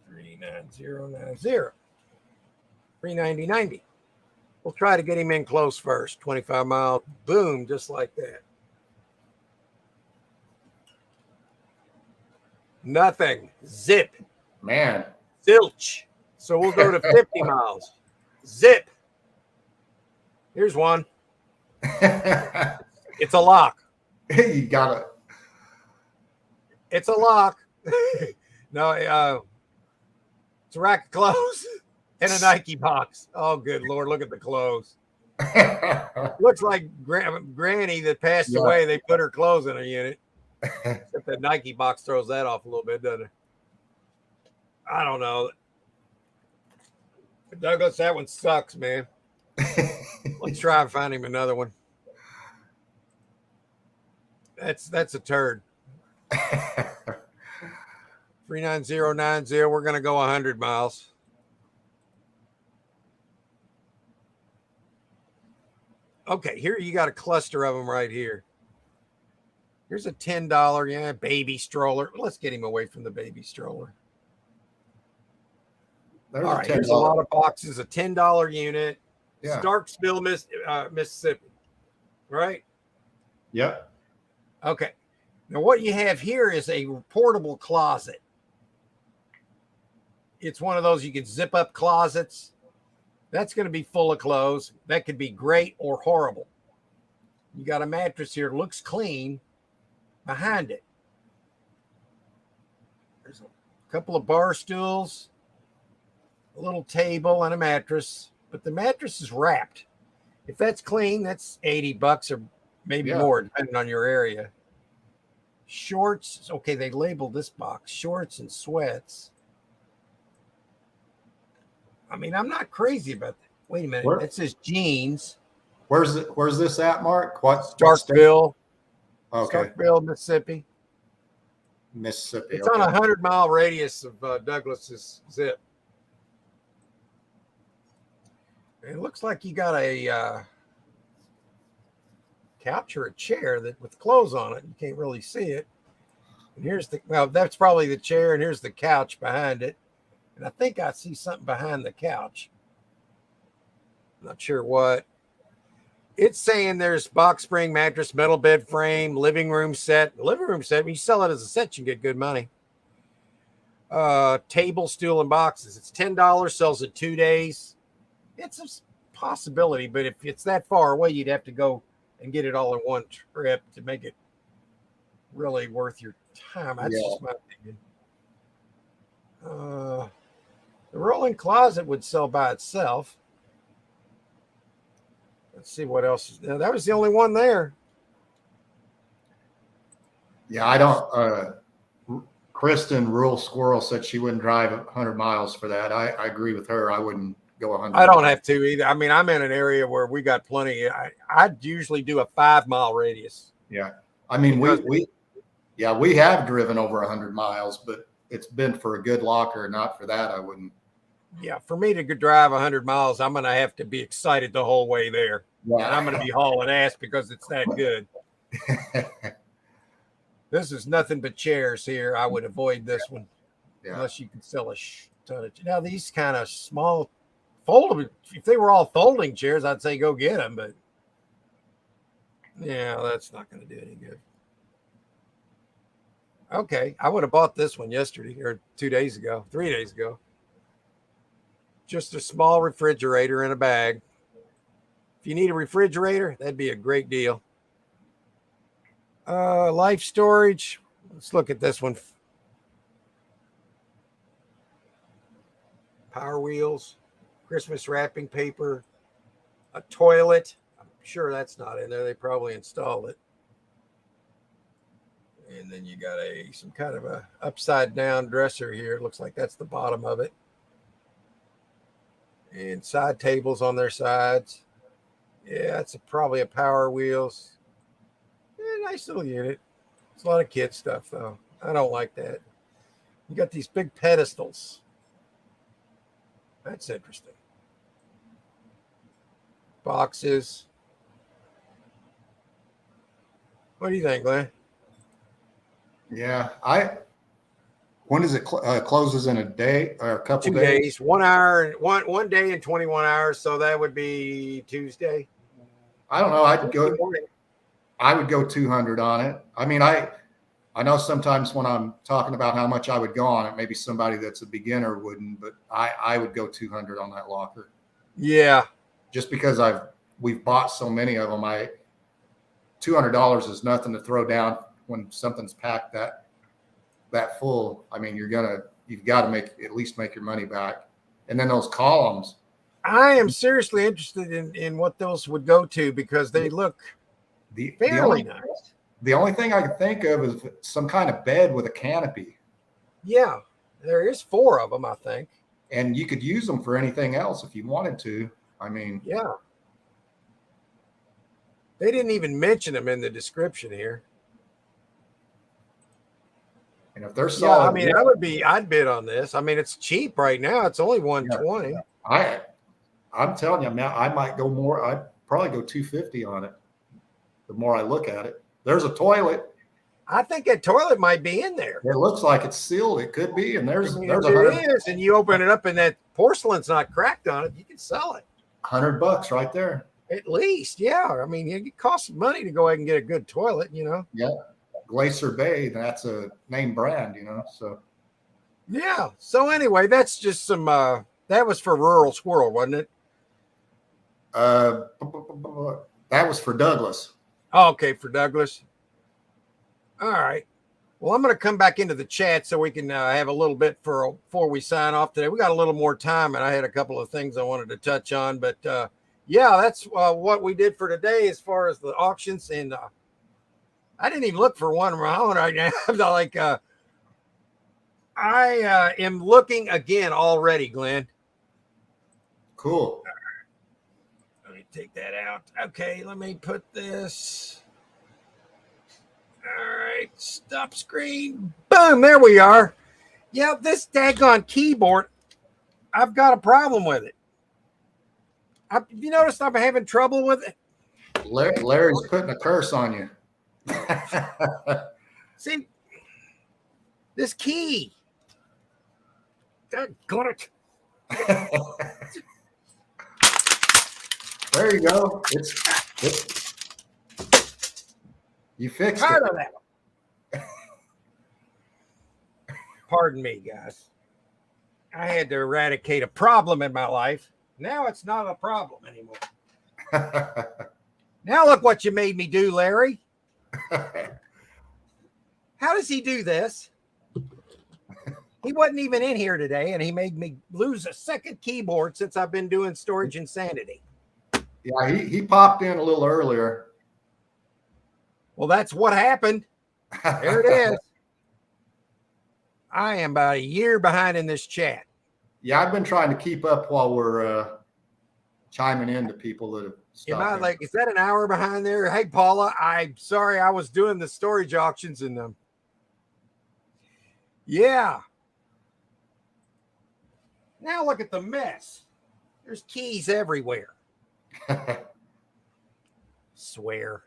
39090. 39090. We'll try to get him in close first. 25 mile. Boom, just like that. Nothing. Zip. Man. Zilch. So we'll go to 50 miles. Zip. Here's one. It's a lock. You got it. It's a lock. No, it's a rack of clothes and a Nike box. Oh, good Lord. Look at the clothes. Looks like Granny that passed away. They put her clothes in a unit. Except that Nike box throws that off a little bit, doesn't it? I don't know. But Douglas, that one sucks, man. Let's try and find him another one. That's a turd. 39090. We're going to go 100 miles. Okay, here you got a cluster of them right here. Here's a $10, baby stroller. Let's get him away from the baby stroller. There's All right, here's a lot of boxes, a $10 unit. Yeah. Starksville, Mississippi. Right? Yep. Okay. Now, what you have here is a portable closet. It's one of those you can zip up closets. That's going to be full of clothes. That could be great or horrible. You got a mattress here. Looks clean behind it. There's a couple of bar stools, a little table, and a mattress. But the mattress is wrapped. If that's clean, that's $80 or maybe more, depending on your area. Shorts. Okay, they labeled this box. Shorts and sweats. I mean, I'm not crazy about that. Wait a minute. It says jeans. Where's this at, Mark? Starkville. Okay. Starkville, Mississippi. Mississippi. It's on a 100-mile radius of Douglas's zip. It looks like you got a couch or a chair that with clothes on it. You can't really see it. And here's that's probably the chair, and here's the couch behind it. And I think I see something behind the couch. Not sure what. It's saying there's box spring mattress, metal bed frame, living room set. The living room set, when you sell it as a set, you get good money. Table, stool, and boxes. It's $10, sells in 2 days. It's a possibility, but if it's that far away, you'd have to go and get it all in one trip to make it really worth your time. That's just my opinion. The rolling closet would sell by itself. Let's see what else. Now, that was the only one there. Yeah, I don't. Kristen Rural Squirrel said she wouldn't drive 100 miles for that. I agree with her. I wouldn't go 100. I don't have to either. I mean, I'm in an area where we got plenty. I'd usually do a 5-mile radius. Yeah, I mean we have driven over 100 miles, but it's been for a good locker, not for that. I wouldn't. Yeah, for me to drive 100 miles, I'm going to have to be excited the whole way there. Yeah. And I'm going to be hauling ass because it's that good. This is nothing but chairs here. I would avoid this one unless you can sell a ton of. Now, these kind of small foldable, if they were all folding chairs, I'd say go get them. But, yeah, that's not going to do any good. Okay, I would have bought this one yesterday or 2 days ago, 3 days ago. Just a small refrigerator in a bag. If you need a refrigerator, that'd be a great deal. Life storage. Let's look at this one. Power wheels, Christmas wrapping paper, a toilet. I'm sure that's not in there. They probably installed it. And then you got some kind of a upside down dresser here. It looks like that's the bottom of it. And side tables on their sides. Yeah, it's probably a Power Wheels. Yeah, nice little unit. It's a lot of kid stuff, though. I don't like that. You got these big pedestals. That's interesting. Boxes. What do you think, Glenn? Yeah, when does it closes in a day or a couple 2 days? days, 1 hour, one day and 21 hours. So that would be Tuesday. I don't know. Tuesday morning. I would go 200 on it. I mean, I know sometimes when I'm talking about how much I would go on it, maybe somebody that's a beginner wouldn't, but I would go 200 on that locker. Yeah. Just because we've bought so many of them. $200 is nothing to throw down when something's packed that full. I mean, you've got to at least make your money back. And then those columns. I am seriously interested in what those would go to because they look fairly nice. The only thing I can think of is some kind of bed with a canopy. Yeah, there is 4 of them, I think. And you could use them for anything else if you wanted to. I mean, yeah. They didn't even mention them in the description here. And if they're solid, I mean, I'd bid on this. I mean, it's cheap right now. It's only 120. I'm telling you, man, I might go more. I'd probably go 250 on it. The more I look at it, there's a toilet. I think that toilet might be in there. It looks like it's sealed. It could be. And there's If $100, it is, and you open it up and that porcelain's not cracked on it, you can sell it. $100 right there. At least, yeah. I mean, it costs money to go ahead and get a good toilet, you know. Yeah, Glacier Bay. That's a name brand, you know. So yeah. So anyway, that's just some. That was for Rural Squirrel, wasn't it? that was for Douglas. Oh, okay, for Douglas. All right. Well, I'm going to come back into the chat so we can have a little bit before we sign off today. We got a little more time, and I had a couple of things I wanted to touch on, but yeah, that's what we did for today as far as the auctions. And I didn't even look for one around right now. I am looking again already, Glenn. Cool. Let me take that out. Okay, let me put this. All right, stop screen. Boom, there we are. Yeah, this daggone keyboard, I've got a problem with it. You noticed I'm having trouble with it? Larry's putting a curse on you. See, this key. Got it. There you go. You fixed Part it. of that. Pardon me, guys. I had to eradicate a problem in my life. Now it's not a problem anymore. Now look what you made me do, Larry. How does he do this? He wasn't even in here today, and he made me lose a second keyboard since I've been doing Storage Insanity. Yeah, he popped in a little earlier. Well, that's what happened. There it is. I am about a year behind in this chat. Yeah, I've been trying to keep up while we're chiming in to people that have stopped. Is that an hour behind there? Hey, Paula, I'm sorry. I was doing the storage auctions and them. Yeah. Now look at the mess. There's keys everywhere. Swear.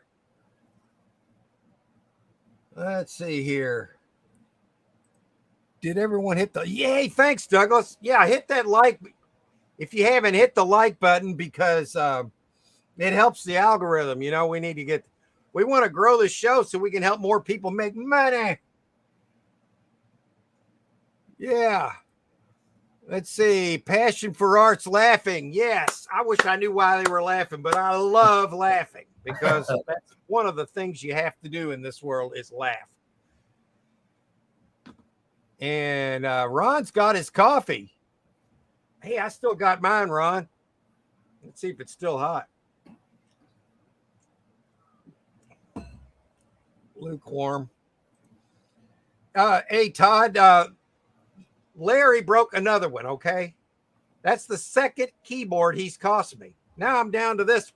Let's see here. Did everyone hit the yay? Thanks, Douglas. Yeah, hit that like if you haven't hit the like button because it helps the algorithm. You know, we want to grow the show so we can help more people make money. Yeah. Let's see. Passion for arts laughing. Yes. I wish I knew why they were laughing, but I love laughing because that's one of the things you have to do in this world is laugh. And Ron's got his coffee. Hey, I still got mine, Ron. Let's see if it's still hot. Lukewarm. Hey, Todd, Larry broke another one, okay? That's the second keyboard he's cost me. Now I'm down to this.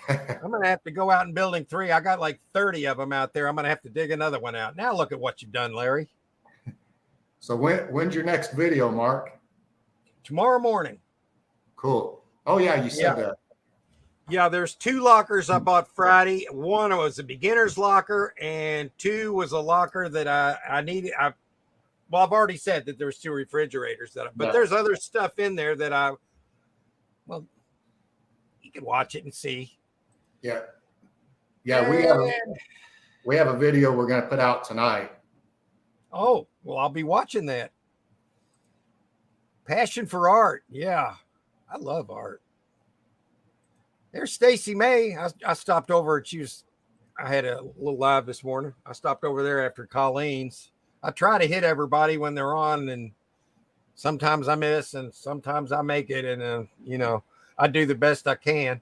I'm going to have to go out in building 3. I got like 30 of them out there. I'm going to have to dig another one out. Now look at what you've done, Larry. So when's your next video, Mark? tomorrow morning. Cool. Oh yeah, you said that. Yeah, there's 2 lockers I bought Friday. One was a beginner's locker, and 2 was a locker that I needed. I've already said that there's 2 refrigerators but there's other stuff in there that you can watch it and see. Yeah. Yeah, we have a video we're going to put out tonight. Oh, well, I'll be watching that. Passion for art. Yeah, I love art. There's Stacy May. I stopped over. I had a little live this morning. I stopped over there after Colleen's. I try to hit everybody when they're on, and sometimes I miss, and sometimes I make it, and I do the best I can.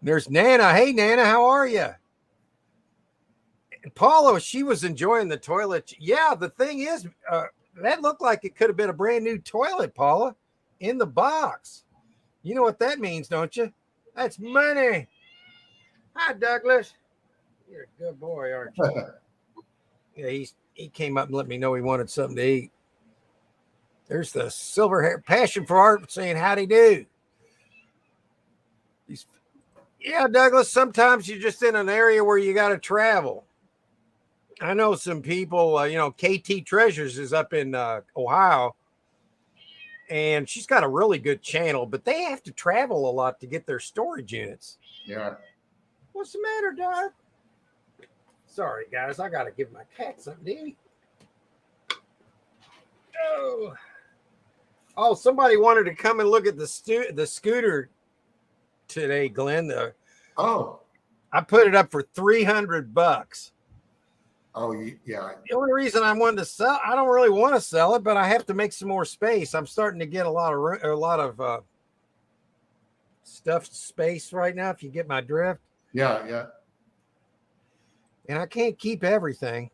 There's Nana. Hey, Nana, how are you? And Paula, she was enjoying the toilet. Yeah, the thing is, that looked like it could have been a brand new toilet, Paula, in the box. You know what that means, don't you? That's money. Hi, Douglas. You're a good boy, aren't you? Yeah, he came up and let me know he wanted something to eat. There's the silver hair Passion for Art saying howdy do. Yeah, Douglas, sometimes you're just in an area where you got to travel. I know some people, KT Treasures is up in Ohio, and she's got a really good channel, but they have to travel a lot to get their storage units. Yeah. What's the matter, Doug? Sorry, guys. I got to give my cat something to eat. Oh, somebody wanted to come and look at the scooter today, Glenn. I put it up for $300. Oh, yeah. The only reason I wanted to sell, I don't really want to sell it, but I have to make some more space. I'm starting to get a lot of stuffed space right now, if you get my drift. Yeah. And I can't keep everything.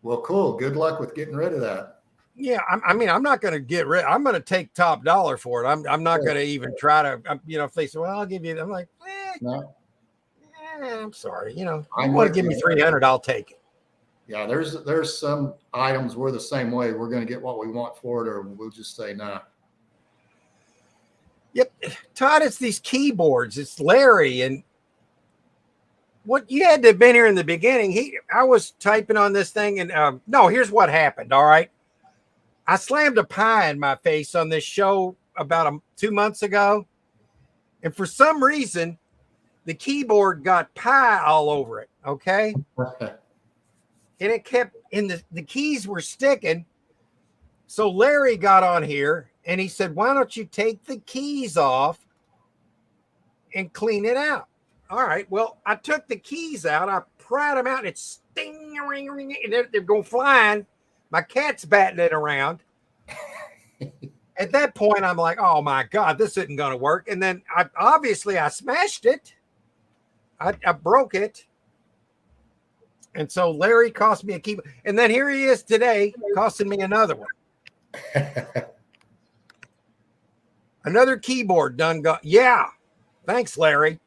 Well, cool. Good luck with getting rid of that. Yeah, I'm not going to get rid. I'm going to take top dollar for it. I'm not going to even try to. If they say, "Well, I'll give you," I'm like, No. I'm sorry. You want to give me $300, I'll take it. Yeah, there's some items we're the same way. We're going to get what we want for it, or we'll just say nah. Yep, Todd, it's these keyboards. It's Larry, and what you had to have been here in the beginning. I was typing on this thing, and no, here's what happened. All right, I slammed a pie in my face on this show about 2 months ago, and for some reason, the keyboard got pie all over it. Okay. And it kept the keys were sticking. So Larry got on here and he said, why don't you take the keys off and clean it out? All right. Well, I took the keys out. I pried them out and it's sting, ring, ring, and they're going flying. My cat's batting it around. At that point, I'm like, oh my God, this isn't going to work. And then I smashed it. I broke it. And so Larry cost me a keyboard. And then here he is today costing me another one. Another keyboard done. Yeah. Thanks, Larry.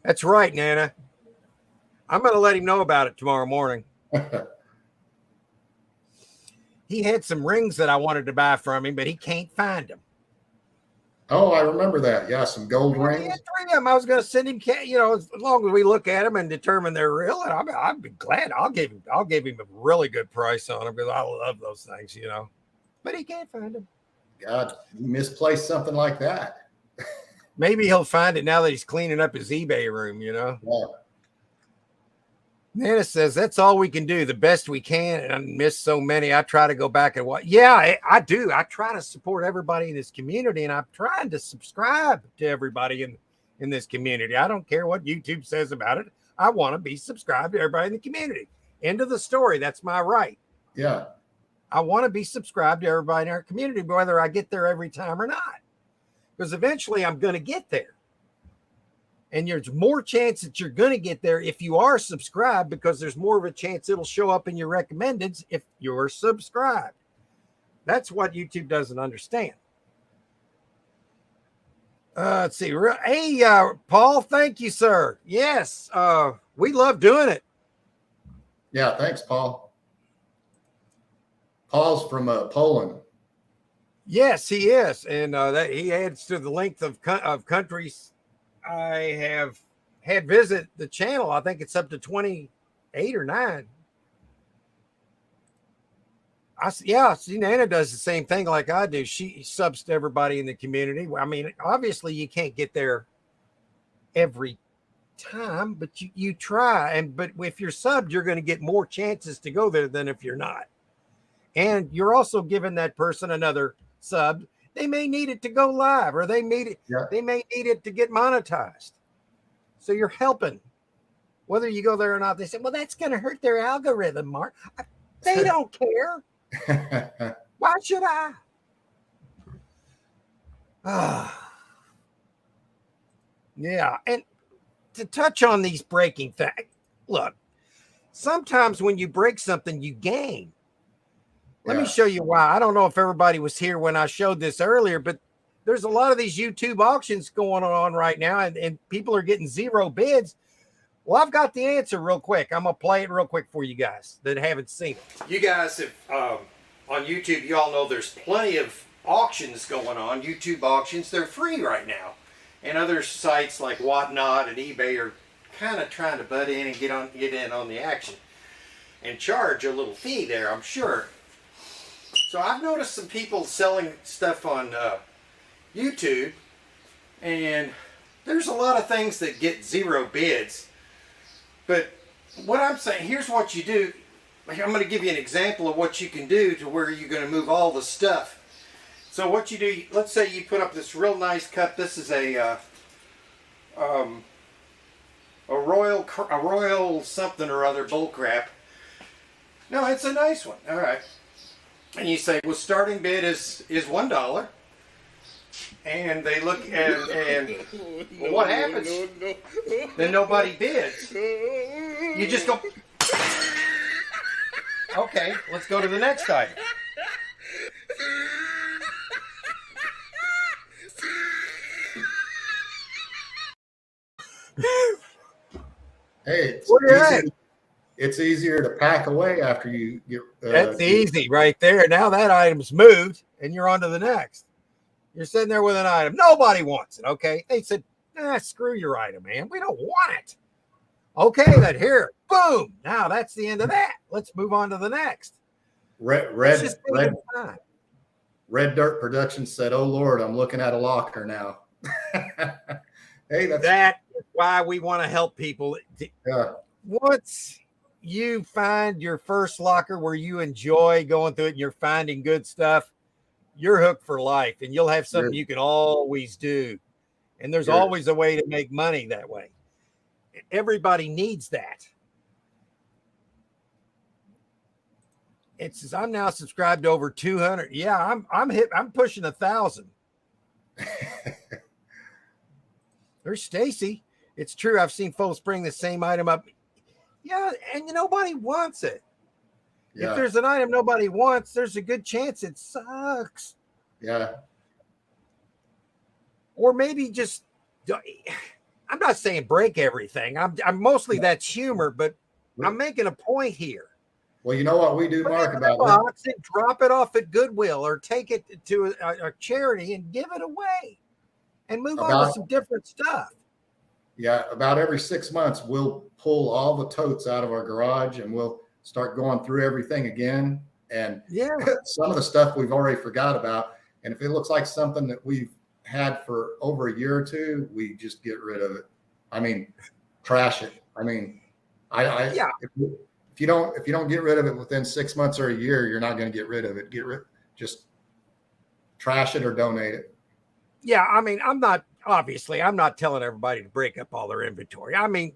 That's right, Nana. I'm going to let him know about it tomorrow morning. He had some rings that I wanted to buy from him, but he can't find them. Oh, I remember that. Yeah, some gold rings. He had 3 of them. I was going to send him, as long as we look at them and determine they're real, and I'd be glad. I'll give him a really good price on them because I love those things, But he can't find them. God, you misplaced something like that. Maybe he'll find it now that he's cleaning up his eBay room, Yeah. Nana says, that's all we can do, the best we can. And I miss so many. I try to go back and watch. Yeah, I do. I try to support everybody in this community, and I'm trying to subscribe to everybody in this community. I don't care what YouTube says about it. I want to be subscribed to everybody in the community. End of the story. That's my right. Yeah. I want to be subscribed to everybody in our community, whether I get there every time or not. Because eventually I'm going to get there. And there's more chance that you're going to get there if you are subscribed, because there's more of a chance it'll show up in your recommendeds if you're subscribed. That's what YouTube doesn't understand. Let's see. Hey, Paul, thank you, sir. Yes, we love doing it. Yeah, thanks, Paul. Paul's from Poland. Yes, he is, and that he adds to the length of countries I have had visit the channel. I think it's up to 28 or 9. Yeah, see, Nana does the same thing like I do. She subs to everybody in the community. I mean, obviously you can't get there every time, but you try. But if you're subbed, you're going to get more chances to go there than if you're not. And you're also giving that person another sub. They may need it to go live, or they may need it to get monetized. So you're helping. Whether you go there or not, they say, well, that's going to hurt their algorithm, Mark. They don't care. Why should I? Yeah. And to touch on these breaking things, look, sometimes when you break something, you gain. Let me show you why. I don't know if everybody was here when I showed this earlier, but there's a lot of these YouTube auctions going on right now, and people are getting 0 bids. Well, I've got the answer real quick. I'm going to play it real quick for you guys that haven't seen it. You guys have, on YouTube, you all know there's plenty of auctions going on, YouTube auctions. They're free right now. And other sites like Whatnot and eBay are kind of trying to butt in and get in on the action and charge a little fee there, I'm sure. So I've noticed some people selling stuff on YouTube, and there's a lot of things that get 0 bids. But what I'm saying, here's what you do. I'm going to give you an example of what you can do to where you're going to move all the stuff. So what you do, let's say you put up this real nice cup. This is a royal something or other bull crap. No, it's a nice one. All right. And you say, well, starting bid is $1. And they look and well, what happens? Then nobody bids. You just go, okay, let's go to the next item. Hey, What do you think? it's easier to pack away after you get. That's easy right there. Now that item's moved and you're on to the next. You're sitting there with an item. Nobody wants it, okay? They said, screw your item, man. We don't want it. Okay, then here, boom. Now that's the end of that. Let's move on to the next. Red Dirt Productions said, "Oh Lord, I'm looking at a locker now." Hey, that is why we want to help people. Yeah. Once you find your first locker where you enjoy going through it and you're finding good stuff, you're hooked for life, and you'll have something you can always do. And there's always a way to make money that way. Everybody needs that. It says I'm now subscribed to over 200. Yeah, I'm pushing 1,000. There's Stacy. It's true. I've seen folks bring the same item up. Yeah, and nobody wants it. Yeah. If there's an item nobody wants, there's a good chance it sucks. Yeah. Or maybe just, I'm not saying break everything. I'm mostly that's humor, but I'm making a point here. Well, you know what we do, Mark, about box and drop it off at Goodwill or take it to a charity and give it away and move on to some different stuff. Yeah, about every 6 months, we'll pull all the totes out of our garage and we'll start going through everything again. And some of the stuff we've already forgot about. And if it looks like something that we've had for over a year or two, we just get rid of it. I mean, trash it. I mean, if you don't get rid of it within 6 months or a year, you're not going to get rid of it. Just trash it or donate it. Yeah, I mean, I'm not telling everybody to break up all their inventory. I mean,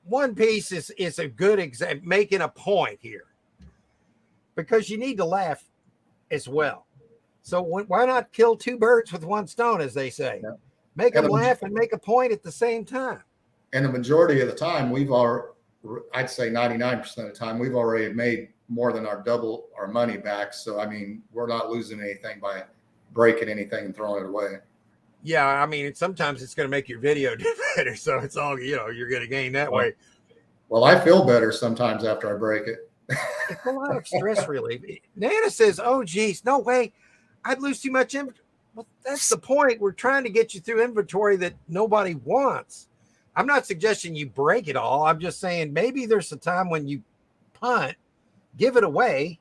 one piece is a good example, making a point here, because you need to laugh as well. So why not kill 2 birds with 1 stone, as they say? Yeah. Make them laugh and make a point at the same time. And the majority of the time, I'd say 99% of the time, we've already made more than double our money back. So, I mean, we're not losing anything by breaking anything and throwing it away. Yeah, I mean, sometimes it's going to make your video do better. So it's all, you're going to gain that way. Well, I feel better sometimes after I break it. It's a lot of stress relief. Nana says, oh, geez, no way. I'd lose too much inventory. Well, that's the point. We're trying to get you through inventory that nobody wants. I'm not suggesting you break it all. I'm just saying maybe there's a time when you punt, give it away,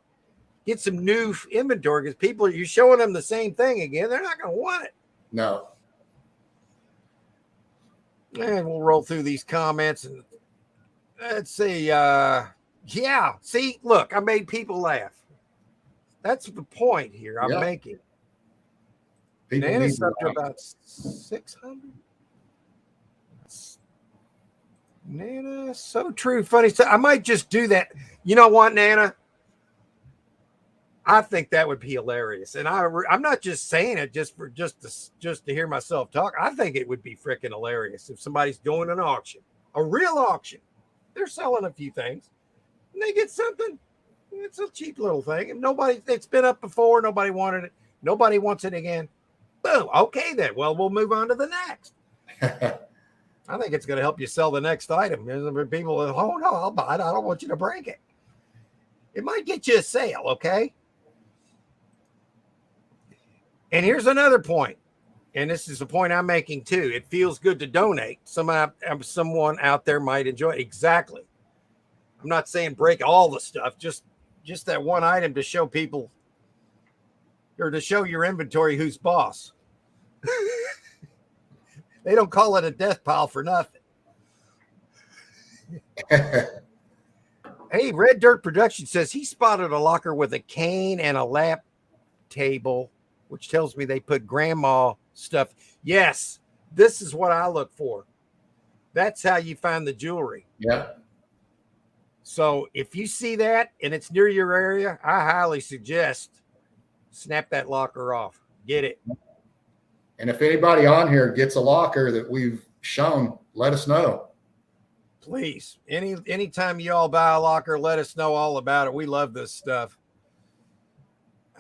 get some new inventory, because people, you're showing them the same thing again. They're not going to want it. No. And we'll roll through these comments and let's see. Yeah. See, look, I made people laugh. That's the point here I'm making. People Nana's need up to to about 600. Nana, so true. Funny stuff. I might just do that. You know what, Nana? I think that would be hilarious. And I'm not just saying it just to hear myself talk. I think it would be freaking hilarious if somebody's doing an auction, a real auction. They're selling a few things and they get something. It's a cheap little thing. And it's been up before. Nobody wanted it. Nobody wants it again. Boom. Okay, then. Well, we'll move on to the next. I think it's going to help you sell the next item. There's people, oh no, I'll buy it. I don't want you to break it. It might get you a sale. Okay. And here's another point. And this is the point I'm making too. It feels good to donate. Someone out there might enjoy it. Exactly. I'm not saying break all the stuff, just that one item to show people, or to show your inventory who's boss. They don't call it a death pile for nothing. Hey, Red Dirt Production says he spotted a locker with a cane and a lap table, which tells me they put grandma stuff. Yes, this is what I look for. That's how you find the jewelry. Yeah. So if you see that and it's near your area, I highly suggest snap that locker off. Get it. And if anybody on here gets a locker that we've shown, let us know. Please. Anytime you all buy a locker, let us know all about it. We love this stuff.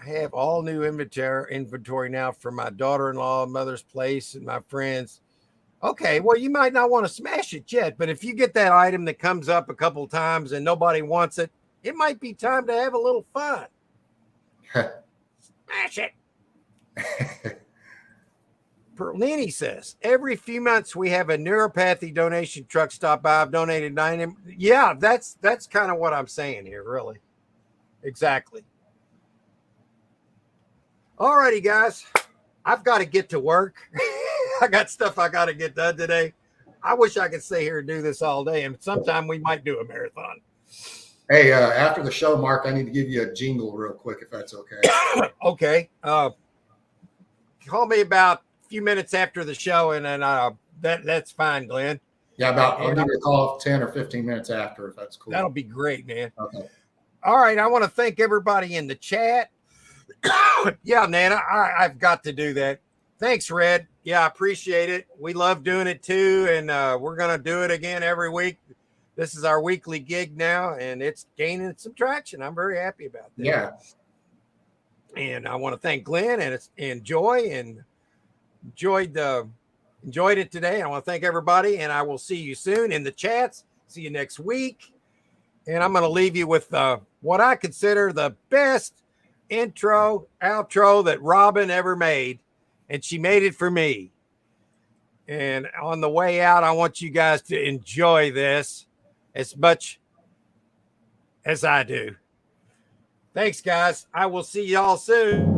I have all new inventory now for my daughter-in-law, mother's place, and my friends. Okay, well, you might not want to smash it yet, but if you get that item that comes up a couple of times and nobody wants it, it might be time to have a little fun. Smash it. Perlini says, every few months we have a neuropathy donation truck stop by. I've donated 9. Yeah, that's kind of what I'm saying here, really. Exactly. All righty, guys. I've got to get to work. I got stuff I got to get done today. I wish I could stay here and do this all day, and sometime we might do a marathon. Hey, after the show, Mark, I need to give you a jingle real quick, if that's okay. Okay. Call me about a few minutes after the show, and then that's fine, Glenn. Yeah, I'll give you a call 10 or 15 minutes after, if that's cool. That'll be great, man. Okay. All right. I want to thank everybody in the chat. Yeah, Nana, I've got to do that. Thanks, Red. Yeah, I appreciate it. We love doing it too, and we're going to do it again every week. This is our weekly gig now, and it's gaining some traction. I'm very happy about that. Yeah. And I want to thank Glenn and Joy, and enjoyed it today. I want to thank everybody, and I will see you soon in the chats. See you next week. And I'm going to leave you with what I consider the best outro that Robin ever made. And she made it for me. And on the way out, I want you guys to enjoy this as much as I do. Thanks, guys. I will see y'all soon.